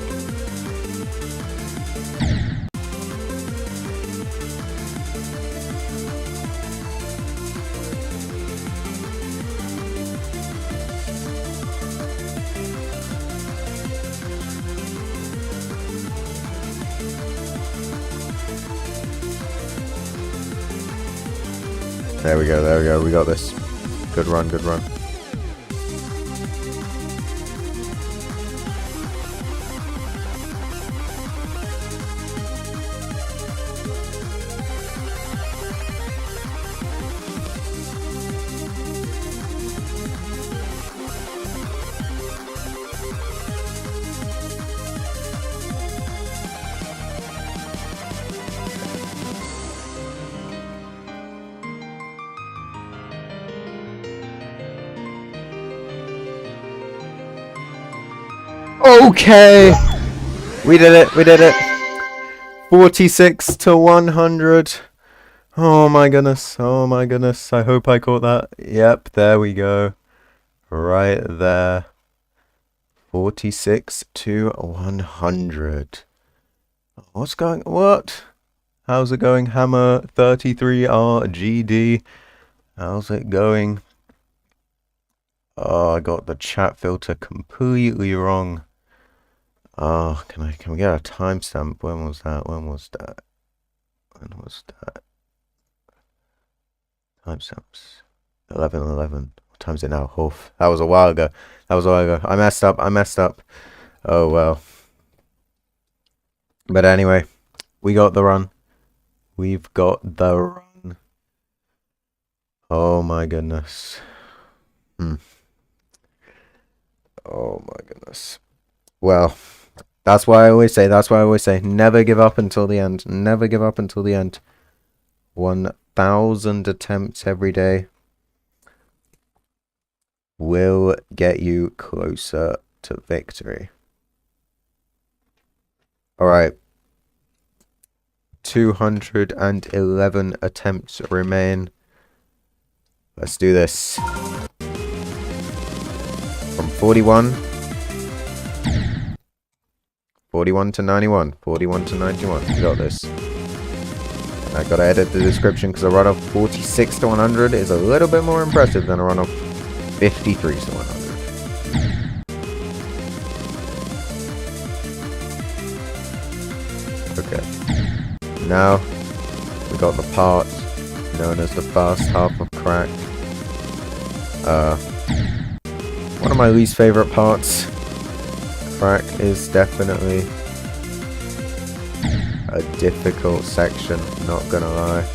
There we go, we got this. Good run, good run. Okay! We did it, we did it. 46 to 100. Oh my goodness, oh my goodness. I hope I caught that. Yep, there we go. Right there. 46 to 100. What's going, what? How's it going? Hammer 33RGD. How's it going? Oh, I got the chat filter completely wrong. Oh, can we get a timestamp? When was that? When was that? When was that? Timestamps. 11:11. What time is it now? Oof. That was a while ago. That was a while ago. I messed up. I messed up. Oh well. But anyway, we got the run. We've got the run. Oh my goodness. Oh my goodness. Well, that's why I always say, never give up until the end. Never give up until the end. 1,000 attempts every day will get you closer to victory. Alright. 211 attempts remain. Let's do this. From 41 to 91. 41 to 91. We got this. I gotta edit the description because a run of 46 to 100 is a little bit more impressive than a run of 53 to 100. Okay. Now, we got the part known as the first half of crack. One of my least favorite parts. Crack is definitely a difficult section, not gonna lie.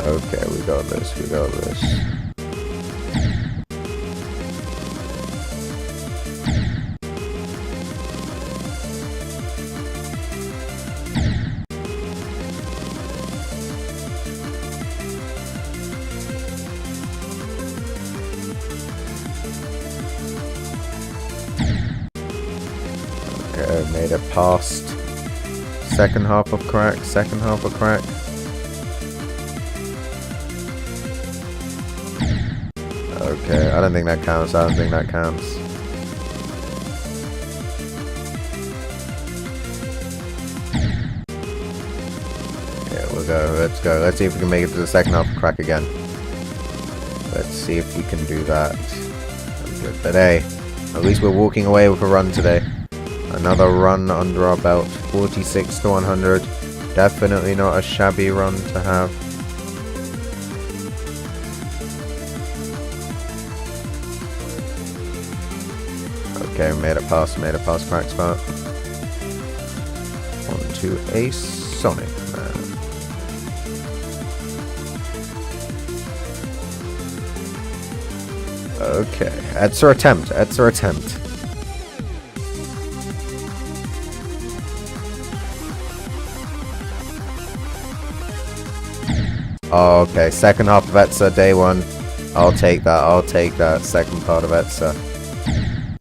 Okay, we got this, we got this. Okay, made it past second half of crack, second half of crack. Okay, I don't think that counts, I don't think that counts. Yeah, we'll go, let's go. Let's see if we can make it to the second half of crack again. Let's see if we can do that. Good. But hey, at least we're walking away with a run today. Another run under our belt. 46 to 100. Definitely not a shabby run to have. Okay, made it past crack spot. On to a Sonic Man. Okay, that's our attempt, that's our attempt. Okay, second half of Etsa, day one. I'll take that second part of Etsa.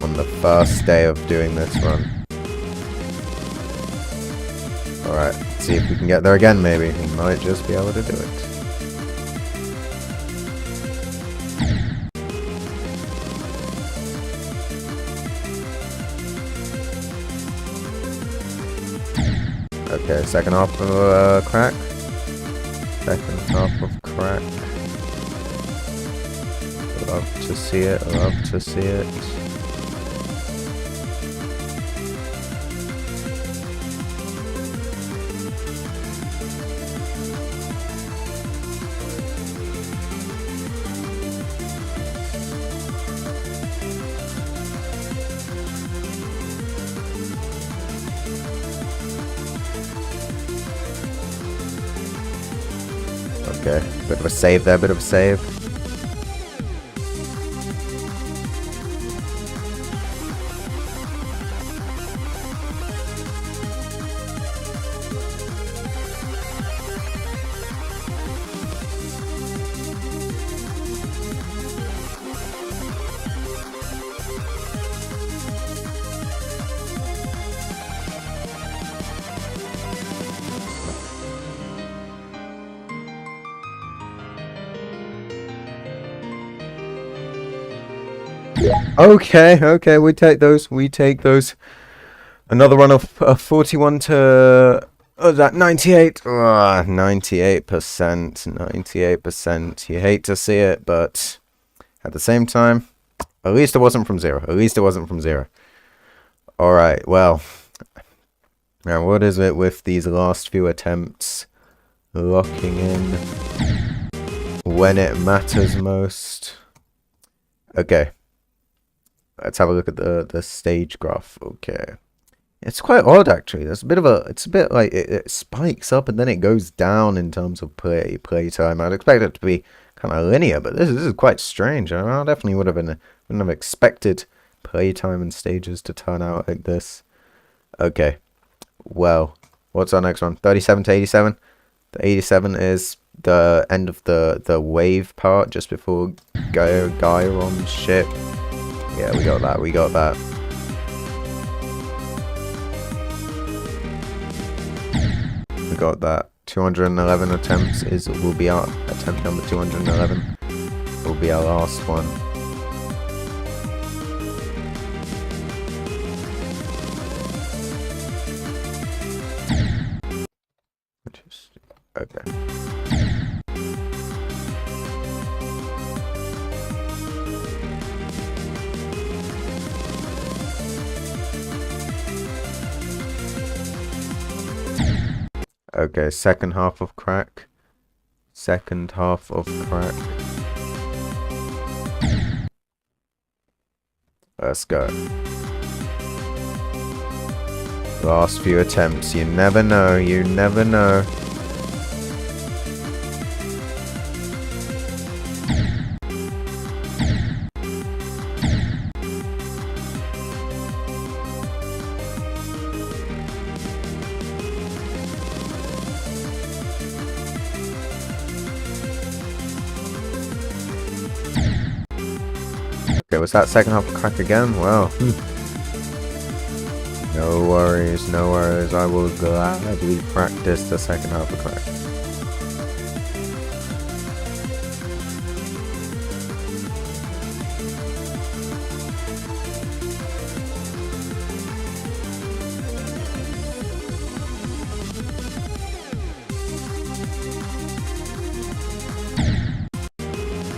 On the first day of doing this run. Alright, see if we can get there again maybe. We might just be able to do it. Okay, second half of crack. Second half of crack. Love to see it, love to see it. Okay, bit of a save there, bit of a save. Okay, we take those. Another run of 41 to that 98. 98%, 98%. You hate to see it, but at the same time, at least it wasn't from zero. At least it wasn't from zero. All right, well, now what is it with these last few attempts locking in when it matters most? Okay. Let's have a look at the stage graph. Okay. It's quite odd actually. There's a bit of a it's a bit like it spikes up and then it goes down in terms of play time. I'd expect it to be kind of linear, but this is quite strange. I definitely wouldn't have expected playtime and stages to turn out like this. Okay. Well, what's our next one? 37 to 87. The 87 is the end of the wave part just before Gyron's ship. Yeah, we got that. We got that. We got that. 211 attempts will be our attempt number 211. Will be our last one. Okay. Okay, second half of crack. Second half of crack. Let's go. Last few attempts. You never know. You never know. Okay, was that second half of crack again? Well, no worries, no worries. I will gladly practice the second half of crack.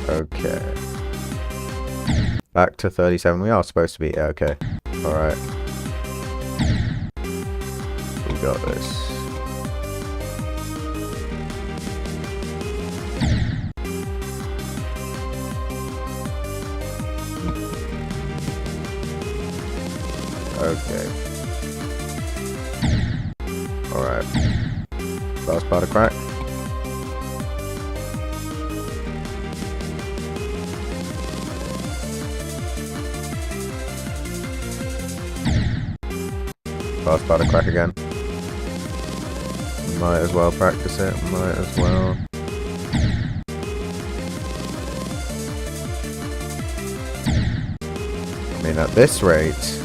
Okay. Back to 37. We are supposed to be. Okay. Alright. We got this. Okay. Alright. Last part of crack. Last part of crack again. Might as well practice it. Might as well. I mean, at this rate,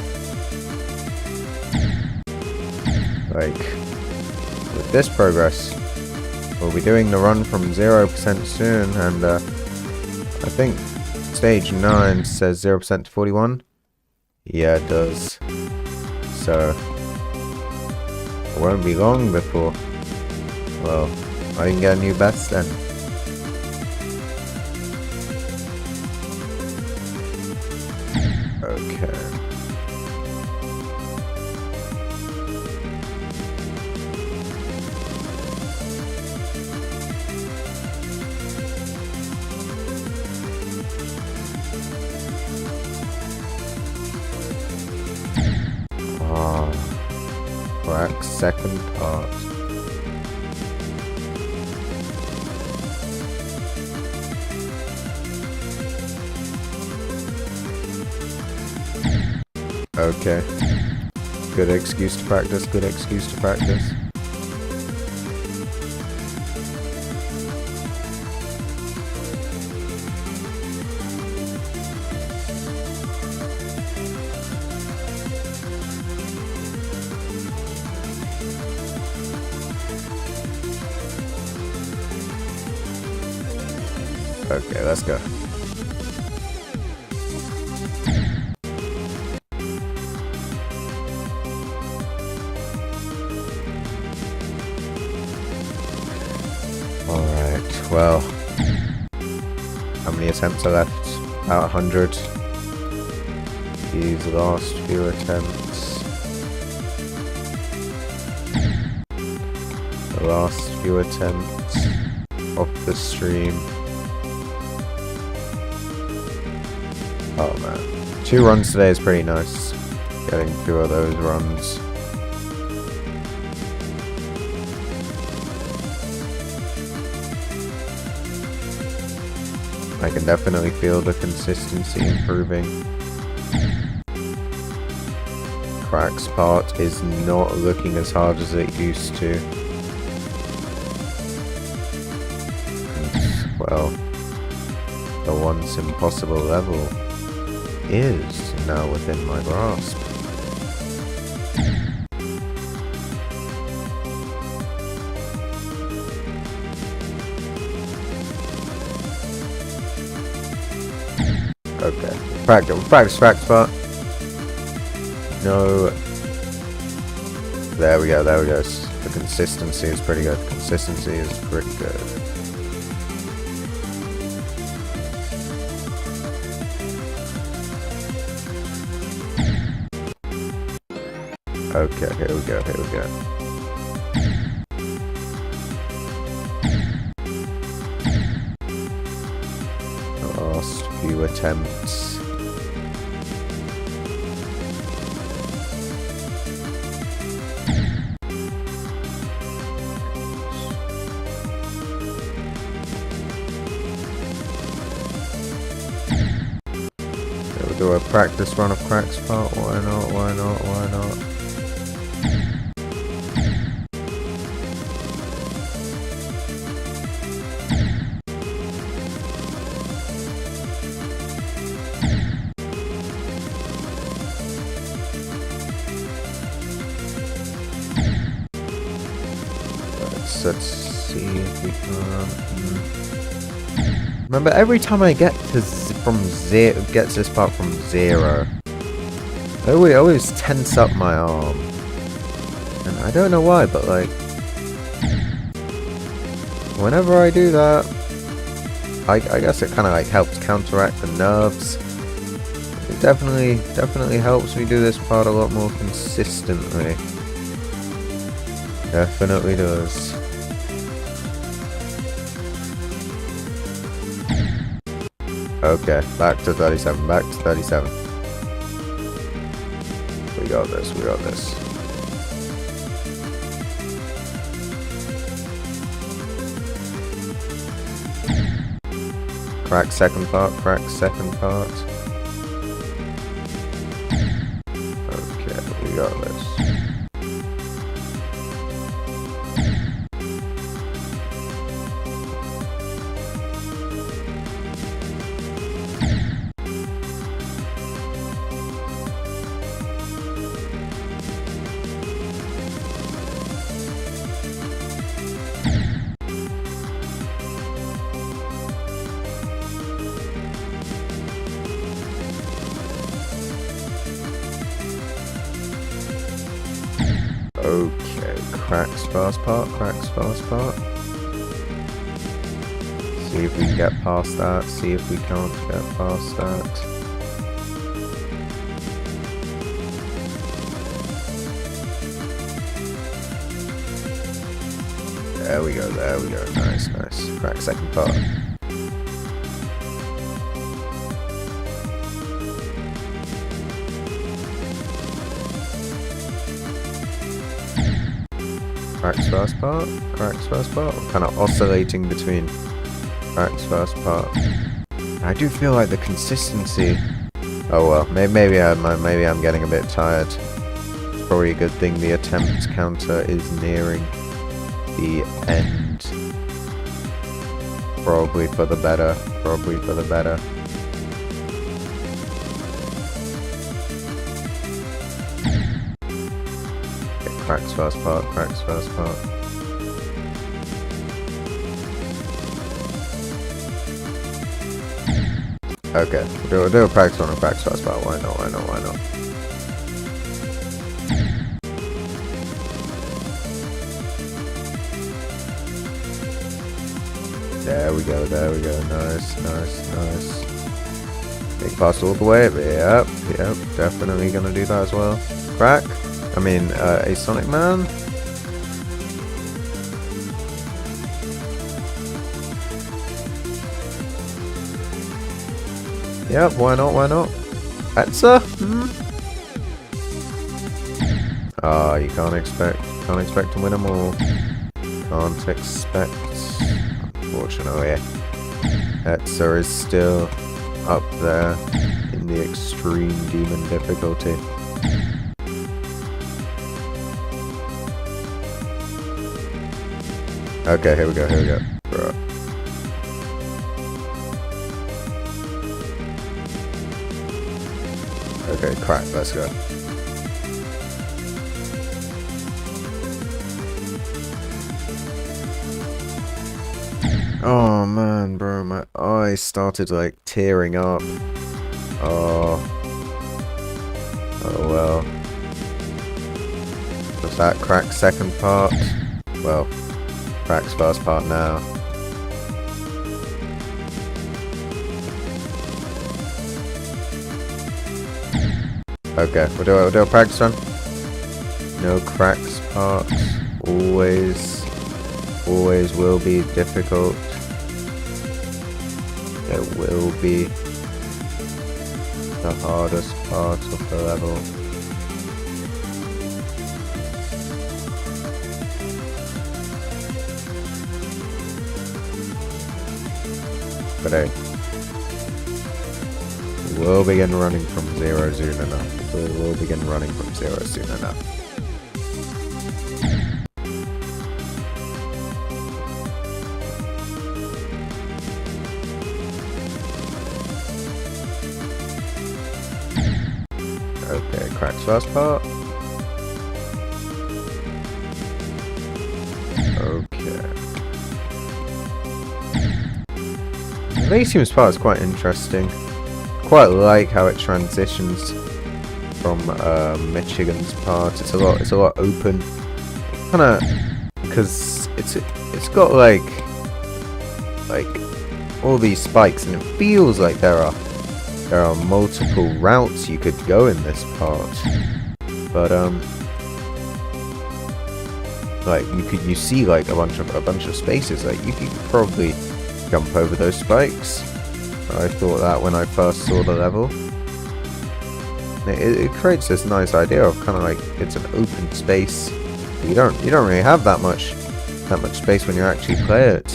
like, with this progress, we'll be doing the run from 0% soon, and I think stage 9 says 0% to 41. Yeah, it does. So it won't be long before, well, I can get a new best then. Okay. Crack second part. Okay. Good excuse to practice, good excuse to practice. Okay, let's go. Alright, well, how many attempts are left? About 100. These last few attempts. The last few attempts of the stream. Oh man. 2 runs today is pretty nice. Getting 2 of those runs. I can definitely feel the consistency improving. Crack's part is not looking as hard as it used to. And, well, the once impossible level is now within my grasp. Okay, practice part. No. There we go. The consistency is pretty good. Consistency is pretty good. Okay, here we go. The last few attempts. We'll do a practice run of Crack's part. Why not? Let's see if we can. Remember, every time I get to get to this part from 0, I always tense up my arm, and I don't know why, but like, whenever I do that, I guess it kind of like helps counteract the nerves. It definitely helps me do this part a lot more consistently. Definitely does. Okay, back to 37. We got this. Crack second part. Okay, we got this. Okay, Crack's fast part. See if we can get past that. See if we can't get past that. There we go. Nice. Crack second part. Crack's first part. I'm kind of oscillating between Crack's first part. I do feel like the consistency Oh well, maybe I'm getting a bit tired. It's probably a good thing the attempt counter is nearing the end. Probably for the better. Probably for the better. Okay, cracks first part. Cracks first part. Okay, we'll do a practice on a practice first part. Why not? Why not? Why not? There we go, there we go. Nice, nice, nice. Make pass all the way. Yep, yep. Definitely gonna do that as well. Crack. I mean, a Sonic Man. Yep, why not? Why not? Etza? Ah, you can't expect to win them all. Can't expect. Unfortunately, Etza is still up there in the extreme demon difficulty. Okay, here we go, here we go. Bro. Okay, crack, let's go. Oh man, bro, my eyes started like tearing up. Oh. Oh well. Was that crack's second part? Well, crack's first part now. Okay, we'll do a practice run. No cracks part. Always will be difficult. It will be the hardest part of the level. But hey, we'll begin running from zero soon enough. We will begin running from zero soon enough. Okay, cracks first part. Okay. The Elysium's part is quite interesting. Quite like how it transitions from Michigan's part. It's a lot open. Kinda because it's got like all these spikes, and it feels like there are multiple routes you could go in this part, but like you see like a bunch of spaces. Like you could probably jump over those spikes. I thought that when I first saw the level. It creates this nice idea of kind of like it's an open space. You don't really have that much space when you actually play it.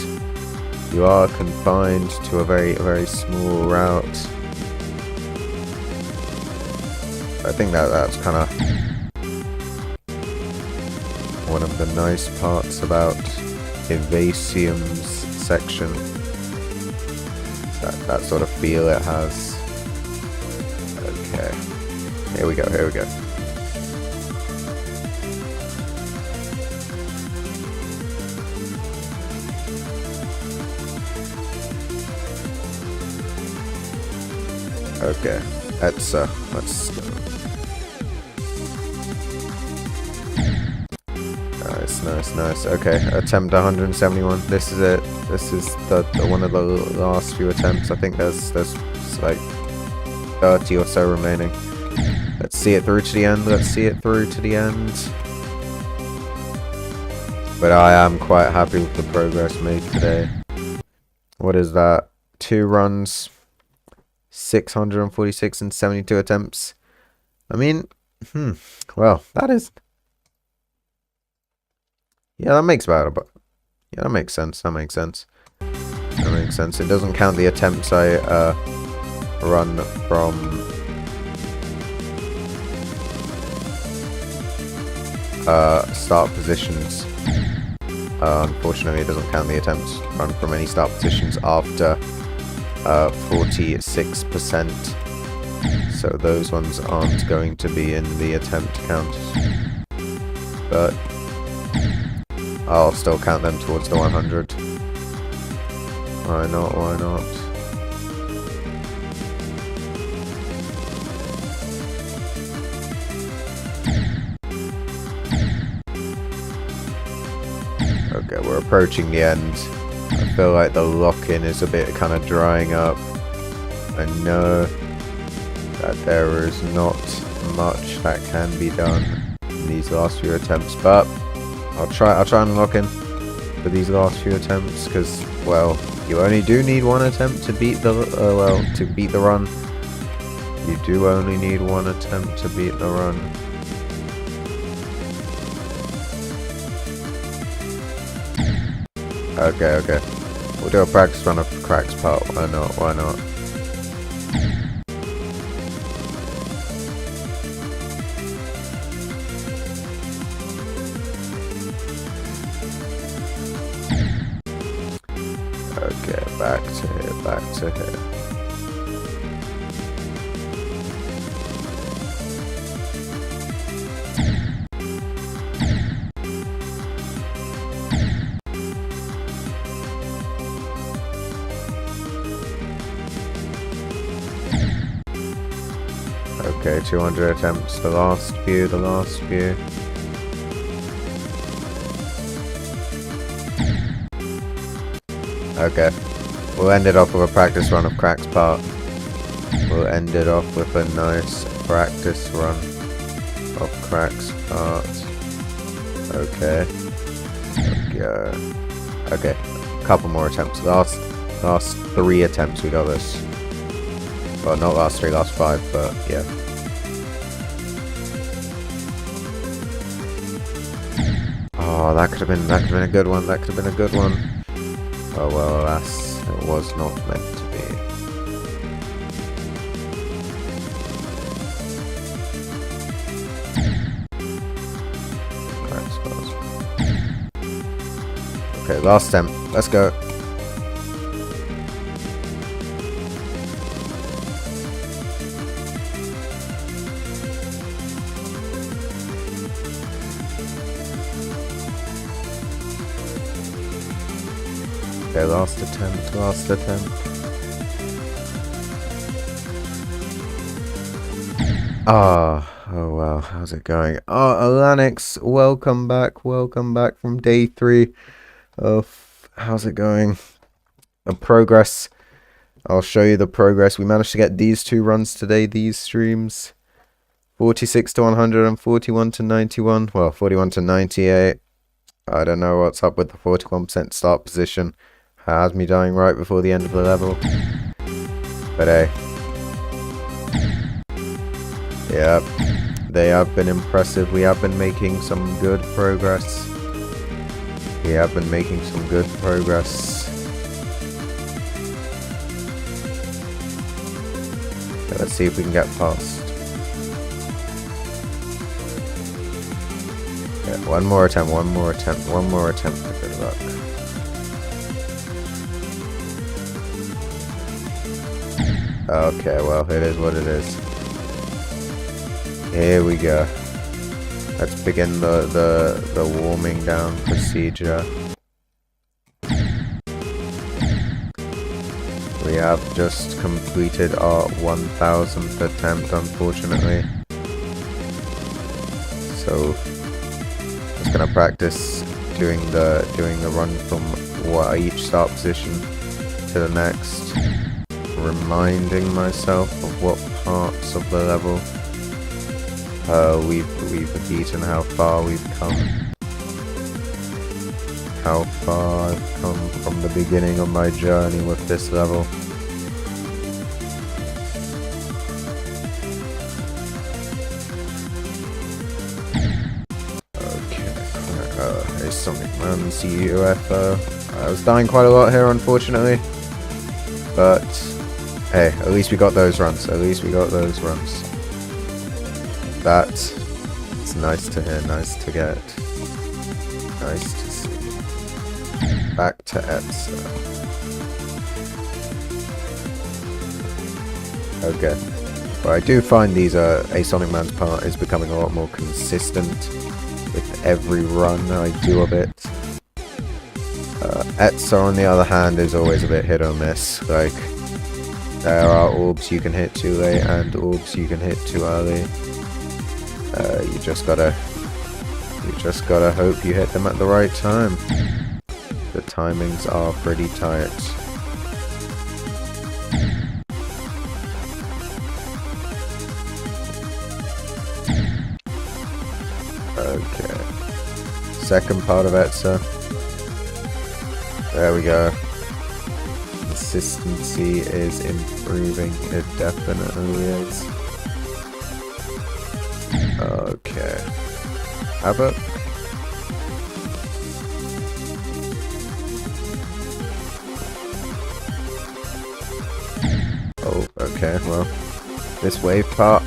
You are confined to a very small route. I think that's kind of one of the nice parts about Evasium's section. That sort of feel it has. Okay, here we go. Here we go. Okay, let's go. Nice. Okay, attempt 171. This is it. This is the one of the last few attempts. I think there's like 30 or so remaining. Let's see it through to the end. Let's see it through to the end. But I am quite happy with the progress made today. What is that? 2 runs, 646 and 72 attempts. I mean, well, that is. Yeah, that makes that makes sense. That makes sense. It doesn't count the attempts I run from start positions. Unfortunately, it doesn't count the attempts run from any start positions after 46%. So those ones aren't going to be in the attempt count. But I'll still count them towards the 100. Why not? Why not? Okay, we're approaching the end. I feel like the lock-in is a bit kind of drying up. I know that there is not much that can be done in these last few attempts, but I'll try and lock in for these last few attempts, because, well, you only do need one attempt to beat the beat the run. You do only need one attempt to beat the run. Okay, okay. We'll do a practice run of cracks part. Why not? Why not? Okay, back to here, back to here. Okay, 200 attempts, the last few, the last few. Okay, we'll end it off with a practice run of cracks part. We'll end it off with a nice practice run of cracks part. Okay. Okay. Okay, a couple more attempts. Last 3 attempts we got this. Well, not last 3, last 5, but yeah. Oh, that could have been a good one. That could have been a good one. Oh well, alas, it was not meant to be. Okay, last attempt. Let's go. Okay, last attempt, last attempt. Ah, oh wow, how's it going? Oh, Alanix, welcome back from day 3 of, how's it going? The progress. I'll show you the progress. We managed to get these 2 runs today, these streams. 46 to 100 and 41 to 91. Well, 41 to 98. I don't know what's up with the 41% start position. Has me dying right before the end of the level. But hey. Yep. They have been impressive. We have been making some good progress. We have been making some good progress. Okay, let's see if we can get past. Yeah, one more attempt for good luck. Okay, well, it is what it is. Here we go. Let's begin the warming down procedure. We have just completed our 1000th attempt, unfortunately. So, just gonna practice doing the run from each start position to the next. Reminding myself of what parts of the level we've beaten, how far we've come. How far I've come from the beginning of my journey with this level. Okay, there's something, man. See UFO. I was dying quite a lot here, unfortunately. But hey, at least we got those runs. At least we got those runs. That It's nice to hear, nice to get. Nice to see. Back to Etsa. Okay. But I do find these A Sonic Man's part is becoming a lot more consistent with every run I do of it. Etsa, on the other hand, is always a bit hit or miss. Like, there are orbs you can hit too late and orbs you can hit too early. You just gotta hope you hit them at the right time. The timings are pretty tight. Okay. Second part of Etsa. There we go. Consistency is improving. It definitely is. Okay. Havoc. Oh, okay, well. This wave part,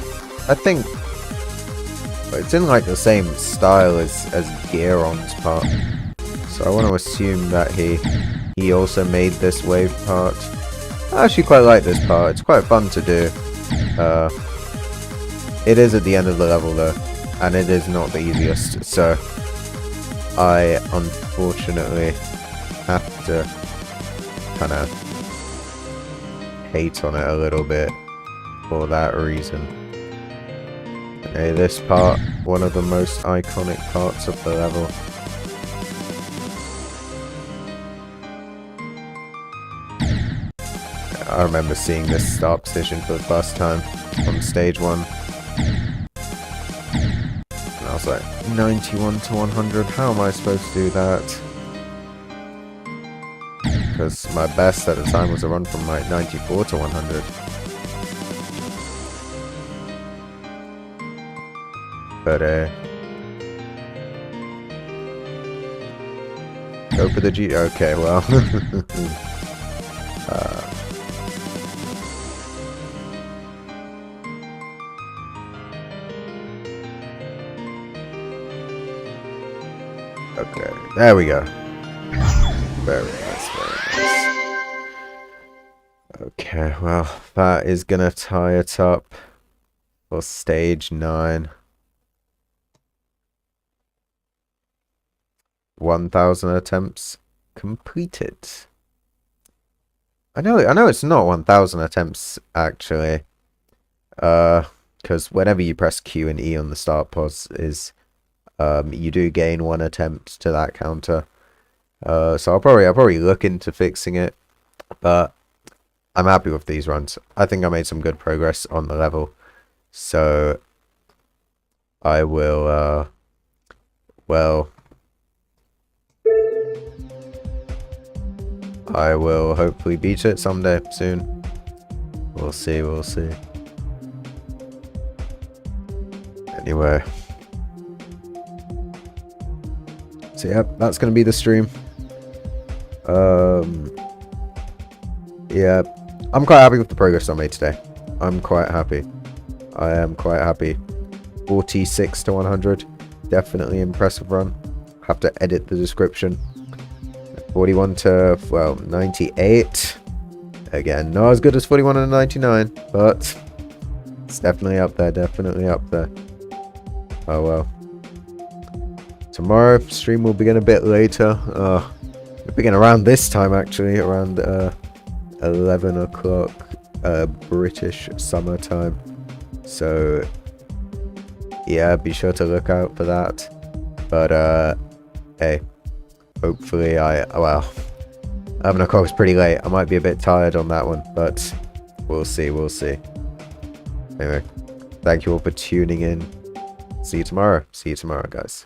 I think it's in like the same style as Gearon's part. So I want to assume that he also made this wave part. I actually quite like this part. It's quite fun to do. It is at the end of the level though, and it is not the easiest, so I unfortunately have to kind of hate on it a little bit for that reason. Okay, this part, one of the most iconic parts of the level. I remember seeing this start position for the first time on stage 1. And I was like, 91 to 100, how am I supposed to do that? Because my best at the time was a run from like 94 to 100. But go for the G. Okay, well. Okay, there we go. Very nice, very nice. Okay, well, that is gonna tie it up for stage 9. 1,000 attempts completed. I know it's not 1,000 attempts actually. Because whenever you press Q and E on the start pause is you do gain 1 attempt to that counter. So I'll probably look into fixing it, but I'm happy with these runs. I think I made some good progress on the level, so I will well, I will hopefully beat it someday soon. We'll see, we'll see. Anyway, so yeah, that's gonna be the stream. Yeah, I'm quite happy with the progress I made today. I'm quite happy. I am quite happy. 46 to 100, definitely impressive run. Have to edit the description. 41 to, well, 98. Again, not as good as 41 and 99, but it's definitely up there, definitely up there. Oh well. Tomorrow, stream will begin a bit later. We'll begin around this time, actually, around 11 o'clock British summer time. So, yeah, be sure to look out for that. But, hey, hopefully well, 11 o'clock is pretty late. I might be a bit tired on that one, but we'll see, we'll see. Anyway, thank you all for tuning in. See you tomorrow, guys.